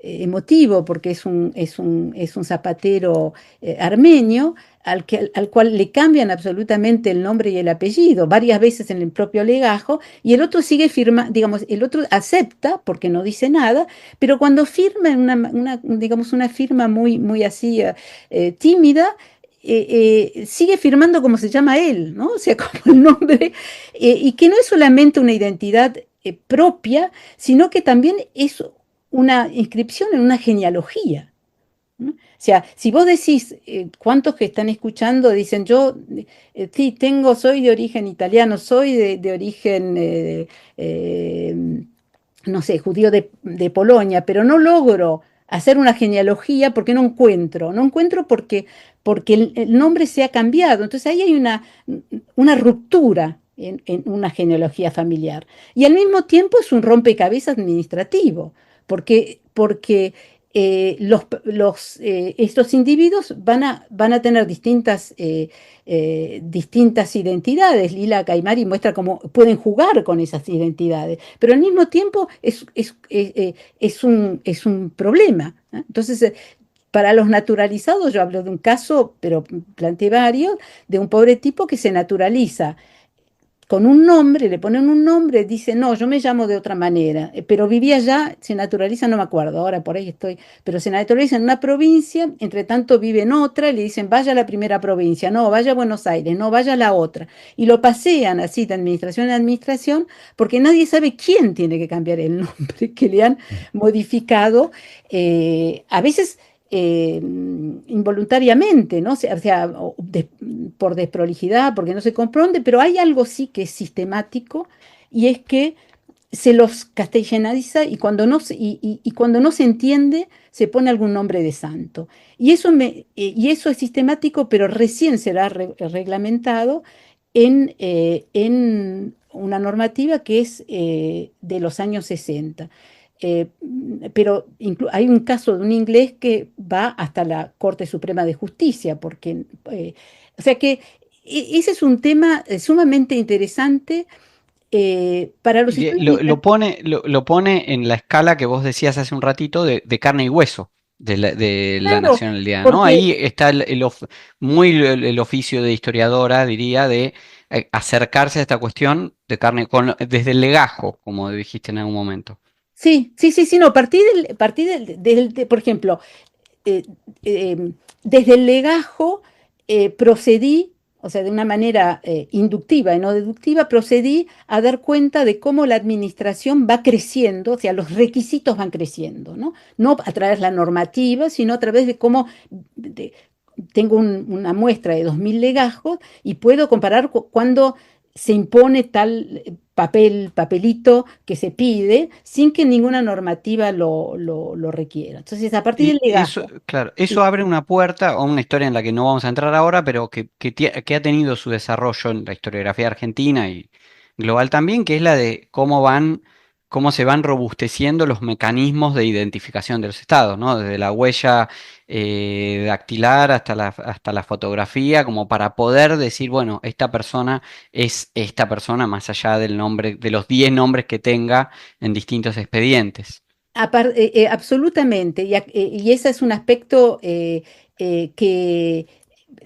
emotivo, porque es un zapatero armenio al cual le cambian absolutamente el nombre y el apellido varias veces en el propio legajo, y el otro sigue firma, digamos, el otro acepta porque no dice nada, pero cuando firma en digamos, una firma muy así tímida, sigue firmando como se llama él, ¿no? O sea, como el nombre, y que no es solamente una identidad propia, sino que también es una inscripción en una genealogía, ¿no? O sea, si vos decís, ¿cuántos que están escuchando dicen yo, sí, soy de origen italiano, soy de origen, eh, no sé, judío de Polonia, pero no logro hacer una genealogía porque no encuentro porque el nombre se ha cambiado. Entonces ahí hay una ruptura en una genealogía familiar. Y al mismo tiempo es un rompecabezas administrativo, porque estos individuos van a tener distintas identidades. Lila Caimari muestra cómo pueden jugar con esas identidades, pero al mismo tiempo es un problema, ¿eh? Entonces, para los naturalizados, yo hablo de un caso, pero planteé varios, de un pobre tipo que se naturaliza con un nombre, le ponen un nombre, dice, no, yo me llamo de otra manera, pero vivía allá, se naturaliza, no me acuerdo, ahora por ahí estoy, pero se naturaliza en una provincia, entre tanto vive en otra, y le dicen, vaya a la primera provincia, no, vaya a Buenos Aires, no, vaya a la otra, y lo pasean así de administración en administración, porque nadie sabe quién tiene que cambiar el nombre que le han modificado, a veces involuntariamente, ¿no? Por desprolijidad, porque no se comprende, pero hay algo sí que es sistemático, y es que se los castellaniza y cuando no se entiende se pone algún nombre de santo. Y eso es sistemático, pero recién será reglamentado en una normativa que es de los años 60. Eh, pero hay un caso de un inglés que va hasta la Corte Suprema de Justicia, o sea que ese es un tema sumamente interesante para los Y estudiantes. lo pone en la escala que vos decías hace un ratito de carne y hueso de la Claro, nacionalidad, ¿no? porque Ahí está el oficio de historiadora, diría, de acercarse a esta cuestión de carne, desde el legajo, como dijiste en algún momento. sí, sí, sí, sí, no, por ejemplo, eh, eh, desde el legajo procedí, o sea, de una manera inductiva y no deductiva, procedí a dar cuenta de cómo la administración va creciendo, o sea, los requisitos van creciendo, ¿no? No a través de la normativa, sino a través de cómo tengo una muestra de 2000 legajos y puedo comparar cuando se impone tal papelito que se pide sin que ninguna normativa lo requiera. Entonces, a partir del Y eso, legajo. claro, eso abre una puerta a una historia en la que no vamos a entrar ahora, pero que ha tenido su desarrollo en la historiografía argentina y global también, que es la de cómo se van robusteciendo los mecanismos de identificación de los estados, ¿no? Desde la huella dactilar hasta la fotografía, como para poder decir, bueno, esta persona es esta persona, más allá del nombre, de los 10 nombres que tenga en distintos expedientes. Absolutamente, y ese es un aspecto que,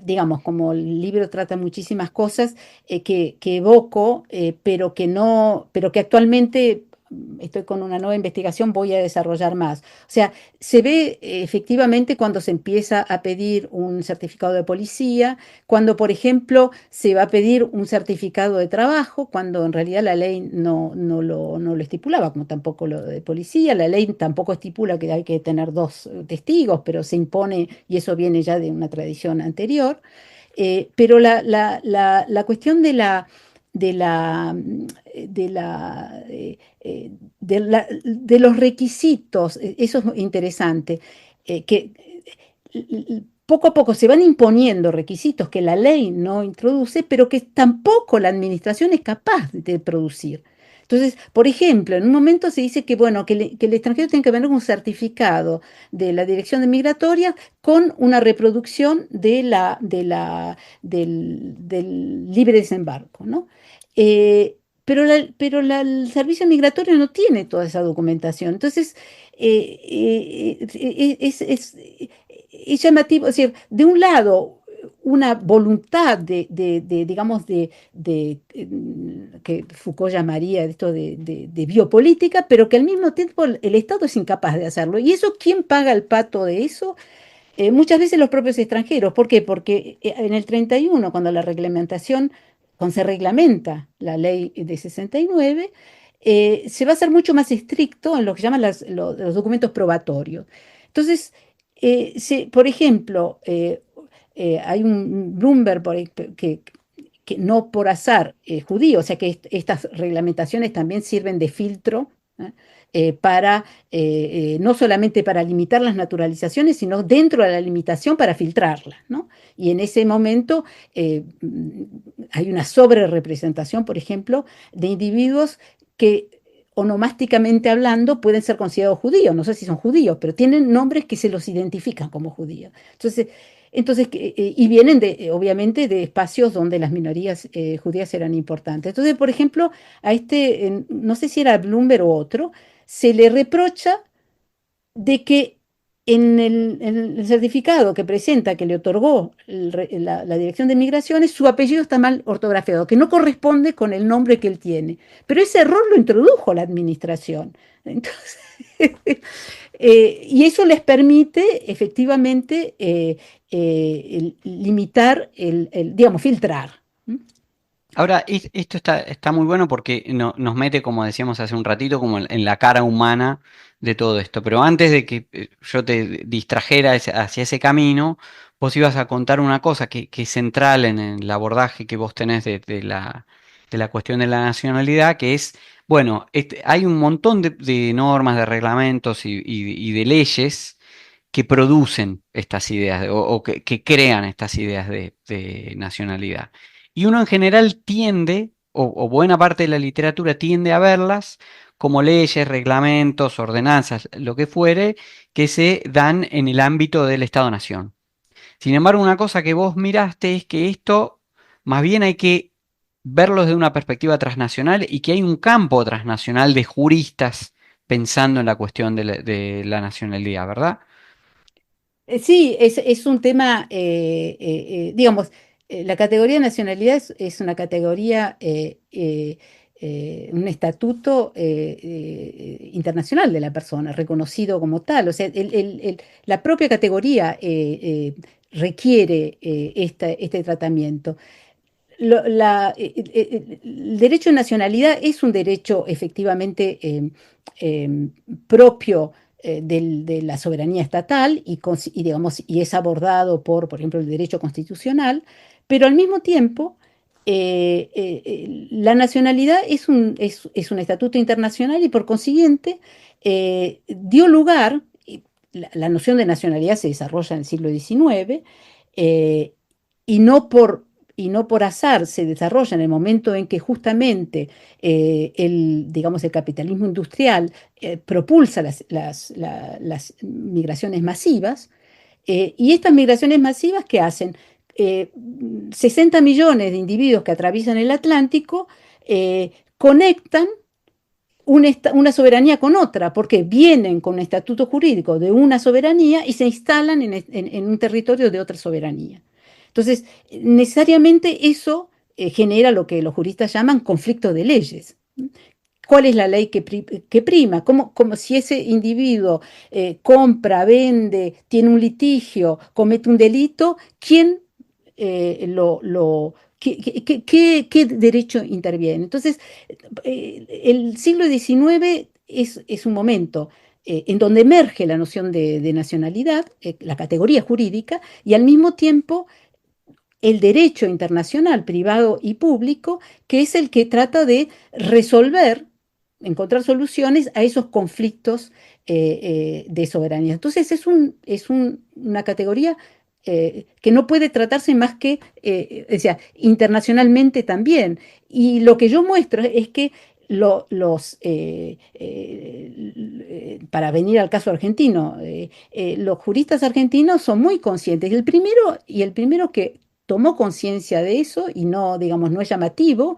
digamos, como el libro trata muchísimas cosas que evoco, pero que no, pero que actualmente estoy con una nueva investigación, voy a desarrollar más. O sea, se ve efectivamente cuando se empieza a pedir un certificado de policía, cuando, por ejemplo, se va a pedir un certificado de trabajo, cuando en realidad la ley no lo estipulaba, como tampoco lo de policía. La ley tampoco estipula que hay que tener dos testigos, pero se impone, y eso viene ya de una tradición anterior. Pero la cuestión de la, de la, de los requisitos, eso es interesante, que poco a poco se van imponiendo requisitos que la ley no introduce, pero que tampoco la administración es capaz de producir. Entonces, por ejemplo, en un momento se dice que, bueno, que el extranjero tiene que tener un certificado de la Dirección de Migratoria con una reproducción del libre desembarco, ¿no? El servicio migratorio no tiene toda esa documentación. Entonces, es llamativo, es decir, de un lado, una voluntad digamos, que Foucault llamaría esto de biopolítica, pero que al mismo tiempo el Estado es incapaz de hacerlo. ¿Y eso quién paga el pato de eso? Muchas veces los propios extranjeros. ¿Por qué? Porque en el 31, cuando se reglamenta la ley de 69, se va a hacer mucho más estricto en lo que llaman los documentos probatorios. Entonces, por ejemplo, hay un Bloomberg que no por azar judío, o sea que estas reglamentaciones también sirven de filtro, ¿eh? No solamente para limitar las naturalizaciones, sino dentro de la limitación para filtrarlas, ¿no? Y en ese momento hay una sobrerepresentación, por ejemplo, de individuos que onomásticamente hablando pueden ser considerados judíos, no sé si son judíos, pero tienen nombres que se los identifican como judíos. Y vienen obviamente de espacios donde las minorías judías eran importantes. Entonces, por ejemplo, no sé si era Bloomberg o otro, se le reprocha de que en el certificado que presenta, que le otorgó la Dirección de Migraciones, su apellido está mal ortografiado, que no corresponde con el nombre que él tiene. Pero ese error lo introdujo la administración. Entonces, y eso les permite efectivamente limitar, digamos, filtrar. Ahora, esto está muy bueno porque nos mete, como decíamos hace un ratito, como en la cara humana de todo esto. Pero antes de que yo te distrajera hacia ese camino, vos ibas a contar una cosa que es central en el abordaje que vos tenés de la cuestión de la nacionalidad, que es, bueno, hay un montón de normas, de reglamentos y de leyes que producen estas ideas o que crean estas ideas de nacionalidad. Y uno en general tiende, o buena parte de la literatura tiende a verlas como leyes, reglamentos, ordenanzas, lo que fuere, que se dan en el ámbito del Estado-Nación. Sin embargo, una cosa que vos miraste es que esto más bien hay que verlo desde una perspectiva transnacional y que hay un campo transnacional de juristas pensando en la cuestión de la nacionalidad, ¿verdad? Sí, es un tema, digamos, la categoría de nacionalidad es una categoría, un estatuto internacional de la persona, reconocido como tal. O sea, la propia categoría requiere este tratamiento. El derecho de nacionalidad es un derecho efectivamente propio de la soberanía estatal digamos, y es abordado por ejemplo, el derecho constitucional, pero al mismo tiempo la nacionalidad es un estatuto internacional y por consiguiente dio lugar, la noción de nacionalidad se desarrolla en el siglo XIX, y no por azar se desarrolla en el momento en que justamente digamos, el capitalismo industrial propulsa las migraciones masivas. Y estas migraciones masivas, ¿qué hacen? 60 millones de individuos que atraviesan el Atlántico conectan una soberanía con otra, porque vienen con un estatuto jurídico de una soberanía y se instalan en un territorio de otra soberanía. Entonces, necesariamente eso genera lo que los juristas llaman conflicto de leyes. ¿cuál es la ley que prima? Como si ese individuo compra, vende, tiene un litigio, comete un delito, ¿quién qué derecho interviene? Entonces, el siglo XIX es un momento en donde emerge la noción de nacionalidad, la categoría jurídica, y al mismo tiempo el derecho internacional, privado y público, que es el que trata de resolver, encontrar soluciones a esos conflictos de soberanía. Entonces una categoría que no puede tratarse más que, o sea, internacionalmente también. Y lo que yo muestro es que para venir al caso argentino, los juristas argentinos son muy conscientes. El primero que tomó conciencia de eso y no, digamos, no es llamativo,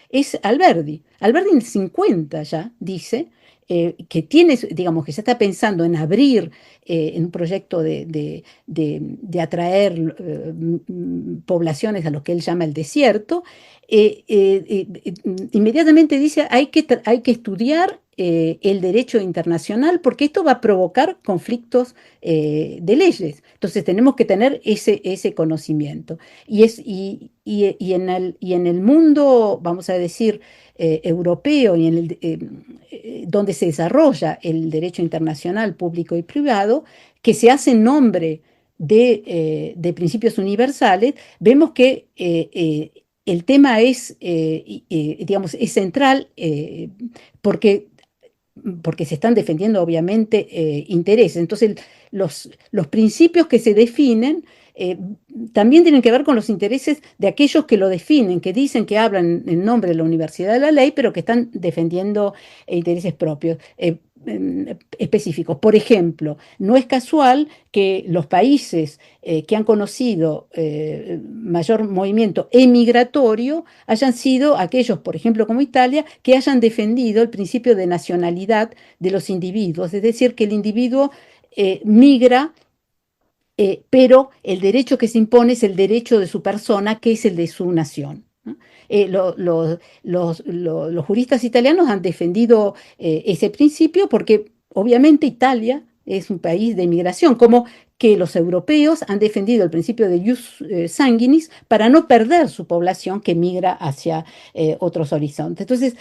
es Alberdi. Alberdi en el 50 ya dice que tiene, digamos, que se está pensando en abrir en un proyecto de atraer poblaciones a lo que él llama el desierto. Inmediatamente dice hay que estudiar el derecho internacional porque esto va a provocar conflictos de leyes. Entonces tenemos que tener ese conocimiento. Y en el mundo, vamos a decir, europeo y donde se desarrolla el derecho internacional público y privado, que se hace en nombre de principios universales, vemos que el tema digamos, es central porque se están defendiendo obviamente intereses. Entonces, los principios que se definen también tienen que ver con los intereses de aquellos que lo definen, que dicen que hablan en nombre de la Universidad de la Ley, pero que están defendiendo intereses propios. Específicos. Por ejemplo, no es casual que los países que han conocido mayor movimiento emigratorio hayan sido aquellos, por ejemplo, como Italia, que hayan defendido el principio de nacionalidad de los individuos, es decir, que el individuo migra, pero el derecho que se impone es el derecho de su persona, que es el de su nación. Los juristas italianos han defendido ese principio porque obviamente Italia es un país de migración, como que los europeos han defendido el principio de ius sanguinis para no perder su población que migra hacia otros horizontes. Entonces,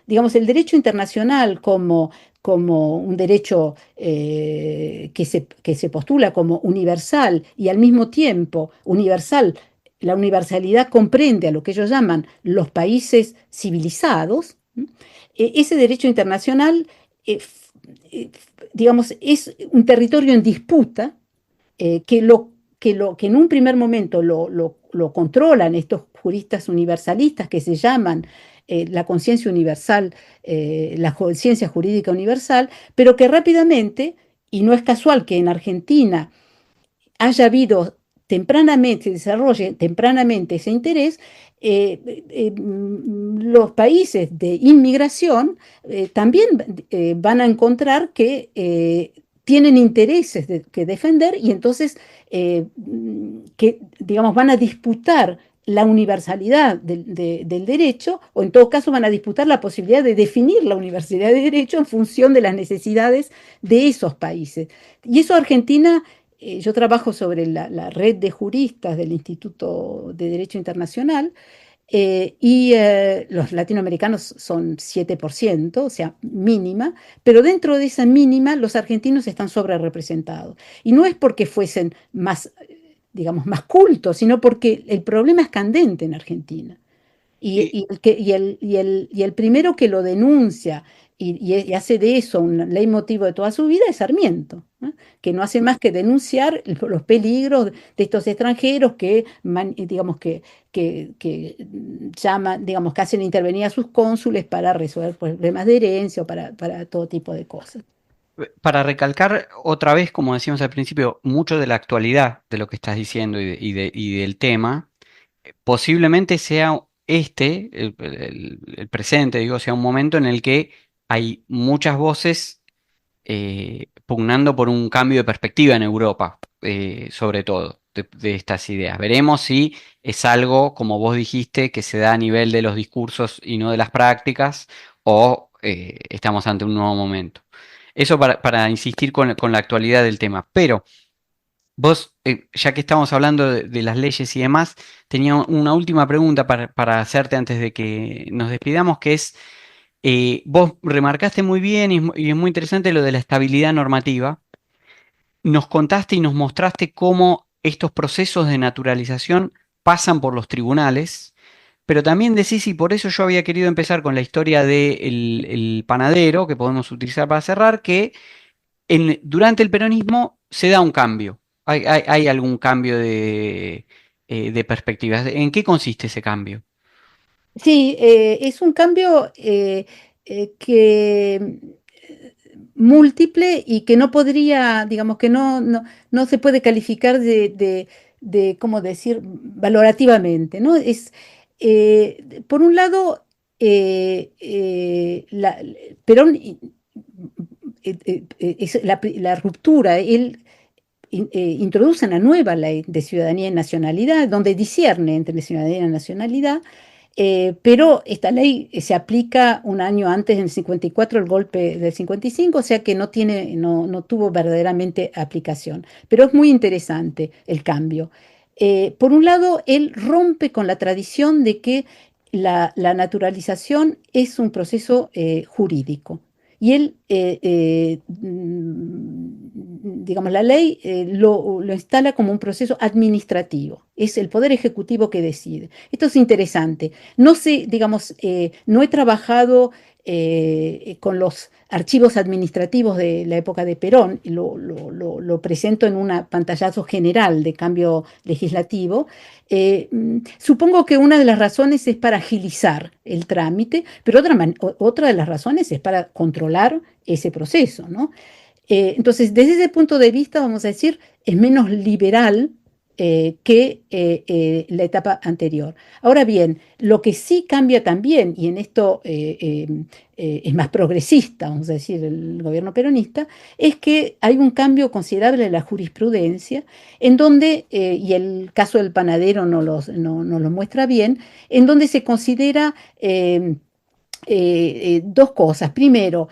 digamos, el derecho internacional como un derecho que se postula como universal y al mismo tiempo universal. La universalidad comprende a lo que ellos llaman los países civilizados. Ese derecho internacional, digamos, es un territorio en disputa que en un primer momento lo controlan estos juristas universalistas que se llaman la conciencia universal, la ciencia jurídica universal, pero que rápidamente, y no es casual que en Argentina haya habido se desarrolle tempranamente ese interés, los países de inmigración también van a encontrar que tienen intereses que defender y entonces que, digamos, van a disputar la universalidad del derecho o en todo caso van a disputar la posibilidad de definir la universalidad de derecho en función de las necesidades de esos países. Y eso Argentina... Yo trabajo sobre la red de juristas del Instituto de Derecho Internacional y los latinoamericanos son 7%, o sea, mínima, pero dentro de esa mínima los argentinos están sobre representados. Y no es porque fuesen más, digamos, más cultos, sino porque el problema es candente en Argentina. Y el primero que lo denuncia y hace de eso un leitmotiv de toda su vida es Sarmiento, ¿no? Que no hace más que denunciar los peligros de estos extranjeros digamos, llaman, digamos, que hacen intervenir a sus cónsules para resolver problemas de herencia o para todo tipo de cosas. Para recalcar otra vez, como decíamos al principio, mucho de la actualidad de lo que estás diciendo y del tema, posiblemente sea el presente, digo, sea un momento en el que hay muchas voces pugnando por un cambio de perspectiva en Europa, sobre todo, de estas ideas. Veremos si es algo, como vos dijiste, que se da a nivel de los discursos y no de las prácticas, o estamos ante un nuevo momento. Eso para insistir con la actualidad del tema. Pero vos, ya que estamos hablando de las leyes y demás, tenía una última pregunta para hacerte antes de que nos despidamos, que es, vos remarcaste muy bien y es muy interesante lo de la estabilidad normativa. Nos contaste y nos mostraste cómo estos procesos de naturalización pasan por los tribunales, pero también decís, y por eso yo había querido empezar con la historia del el panadero, que podemos utilizar para cerrar, que durante el peronismo se da un cambio. Hay algún cambio de perspectivas. ¿En qué consiste ese cambio? Sí, es un cambio que múltiple y que no podría, digamos que no se puede calificar de, ¿cómo decir?, valorativamente, ¿no? Por un lado, Perón es la ruptura, él introduce una nueva ley de ciudadanía y nacionalidad, donde discierne entre ciudadanía y nacionalidad, pero esta ley se aplica un año antes, en el 54, el golpe del 55, o sea que no tuvo verdaderamente aplicación. Pero es muy interesante el cambio. Por un lado, él rompe con la tradición de que la naturalización es un proceso jurídico. Y él, digamos, la ley lo instala como un proceso administrativo. Es el Poder Ejecutivo que decide. Esto es interesante. No sé, digamos, no he trabajado con los archivos administrativos de la época de Perón, lo presento en un pantallazo general de cambio legislativo. Supongo que una de las razones es para agilizar el trámite, pero otra de las razones es para controlar ese proceso, ¿no? Entonces, desde ese punto de vista, vamos a decir, es menos liberal que la etapa anterior. Ahora bien, lo que sí cambia también, y en esto es más progresista, vamos a decir, el gobierno peronista, es que hay un cambio considerable en la jurisprudencia, en donde, y el caso del panadero no lo muestra bien, en donde se considera dos cosas. Primero,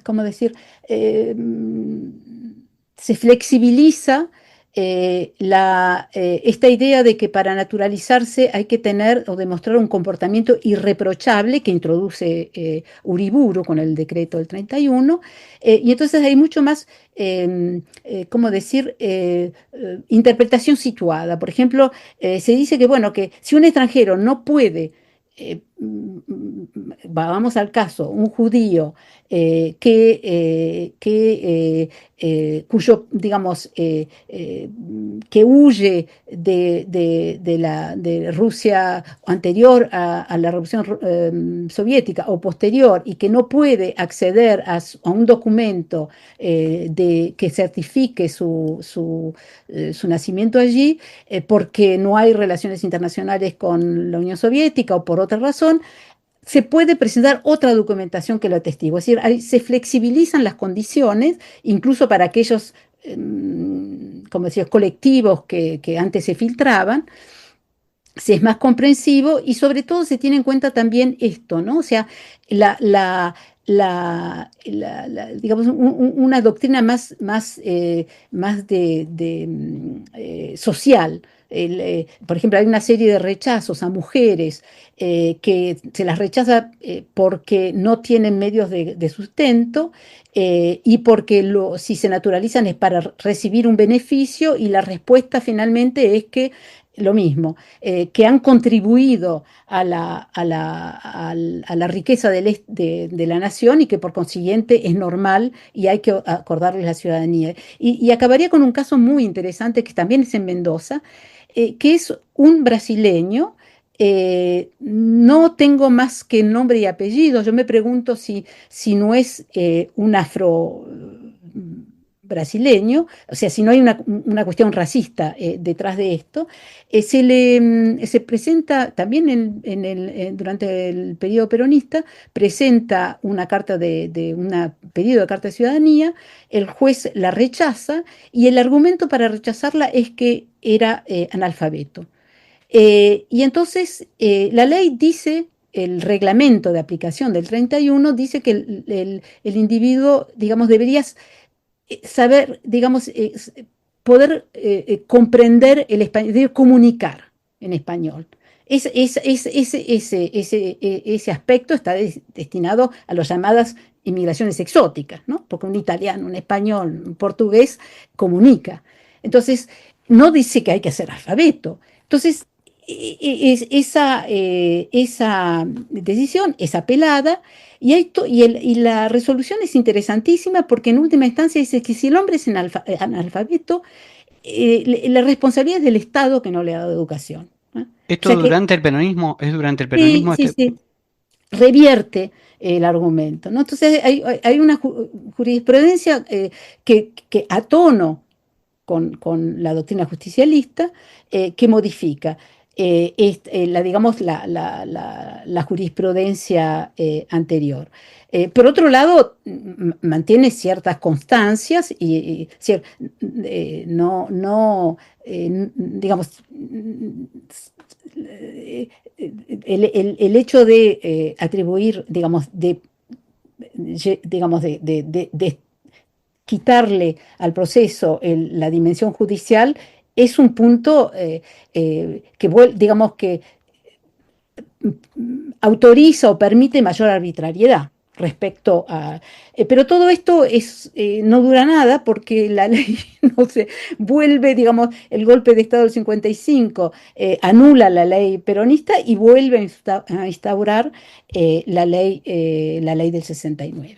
¿cómo decir? Se flexibiliza esta idea de que para naturalizarse hay que tener o demostrar un comportamiento irreprochable que introduce Uriburu con el decreto del 31, y entonces hay mucho más, ¿cómo decir?, interpretación situada. Por ejemplo, se dice que, bueno, que si un extranjero no puede, vamos al caso, un judío cuyo, digamos, que huye de Rusia anterior a la Revolución Soviética o posterior, y que no puede acceder a un documento que certifique su nacimiento allí, porque no hay relaciones internacionales con la Unión Soviética o por otra razón, se puede presentar otra documentación que lo atestigue. Es decir, se flexibilizan las condiciones, incluso para aquellos, como decía, colectivos que antes se filtraban. Se es más comprensivo y sobre todo se tiene en cuenta también esto, ¿no? O sea, digamos, una doctrina más social. Por ejemplo, hay una serie de rechazos a mujeres que se las rechaza porque no tienen medios de sustento, y porque si se naturalizan es para recibir un beneficio, y la respuesta finalmente es que lo mismo, que han contribuido a la riqueza de la nación, y que por consiguiente es normal y hay que acordarles la ciudadanía. Y acabaría con un caso muy interesante que también es en Mendoza, que es un brasileño. No tengo más que nombre y apellido. Yo me pregunto si no es un brasileño, o sea, si no hay una cuestión racista detrás de esto, se presenta también durante el periodo peronista, presenta una carta un pedido de carta de ciudadanía, el juez la rechaza y el argumento para rechazarla es que era analfabeto. Y entonces la ley dice, el reglamento de aplicación del 31 dice que el individuo, digamos, debería saber, digamos, poder comprender el español, debe comunicar en español. Ese aspecto está destinado a las llamadas inmigraciones exóticas, ¿no? Porque un italiano, un español, un portugués comunica. Entonces, no dice que hay que ser alfabeto. Entonces, esa decisión es apelada y la resolución es interesantísima porque en última instancia dice que si el hombre es analfabeto, la responsabilidad es del Estado que no le ha dado educación. ¿Esto O sea durante el peronismo? ¿Es durante el peronismo? sí, revierte el argumento, ¿no? Entonces hay una jurisprudencia que a tono con la doctrina justicialista que modifica digamos, la jurisprudencia anterior. Por otro lado, mantiene ciertas constancias y digamos, el hecho de atribuir, digamos, de quitarle al proceso la dimensión judicial es un punto digamos que autoriza o permite mayor arbitrariedad respecto a... pero todo esto no dura nada porque la ley no se vuelve, digamos, el golpe de Estado del 55 anula la ley peronista y vuelve a instaurar la ley del 69.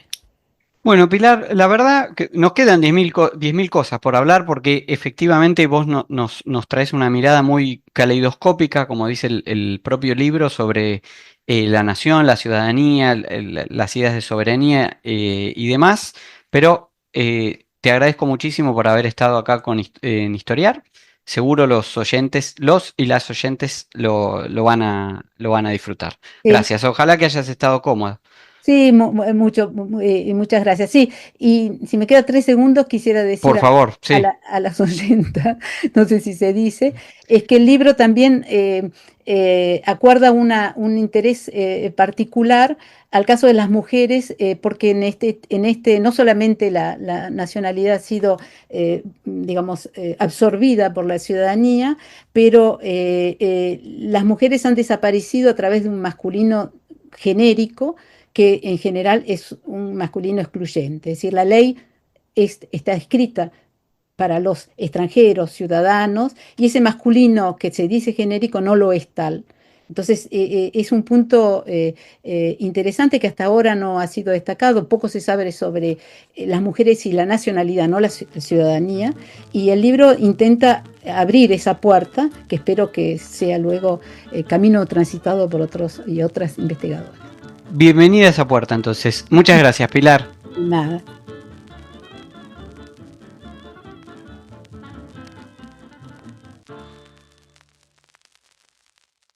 Bueno, Pilar, la verdad que nos quedan 10.000 cosas por hablar porque efectivamente vos nos traes una mirada muy caleidoscópica, como dice el propio libro, sobre la nación, la ciudadanía, las ideas de soberanía y demás, pero te agradezco muchísimo por haber estado acá en Historiar. Seguro los oyentes, los y las oyentes lo van a disfrutar. Sí. Gracias, ojalá que hayas estado cómoda. Sí, muchas gracias. Sí, y si me quedan 3 segundos, quisiera decir Por favor, sí. a las oyentas, no sé si se dice, es que el libro también acuerda un interés particular al caso de las mujeres, porque en este no solamente la nacionalidad ha sido, digamos, absorbida por la ciudadanía, pero las mujeres han desaparecido a través de un masculino genérico, que en general es un masculino excluyente. Es decir, la ley está escrita para los extranjeros, ciudadanos, y ese masculino que se dice genérico no lo es tal. Entonces, es un punto interesante que hasta ahora no ha sido destacado. Poco se sabe sobre las mujeres y la nacionalidad, no la ciudadanía, y el libro intenta abrir esa puerta, que espero que sea luego camino transitado por otros y otras investigadoras. Bienvenida a esa puerta, entonces. Muchas gracias, Pilar. Nada.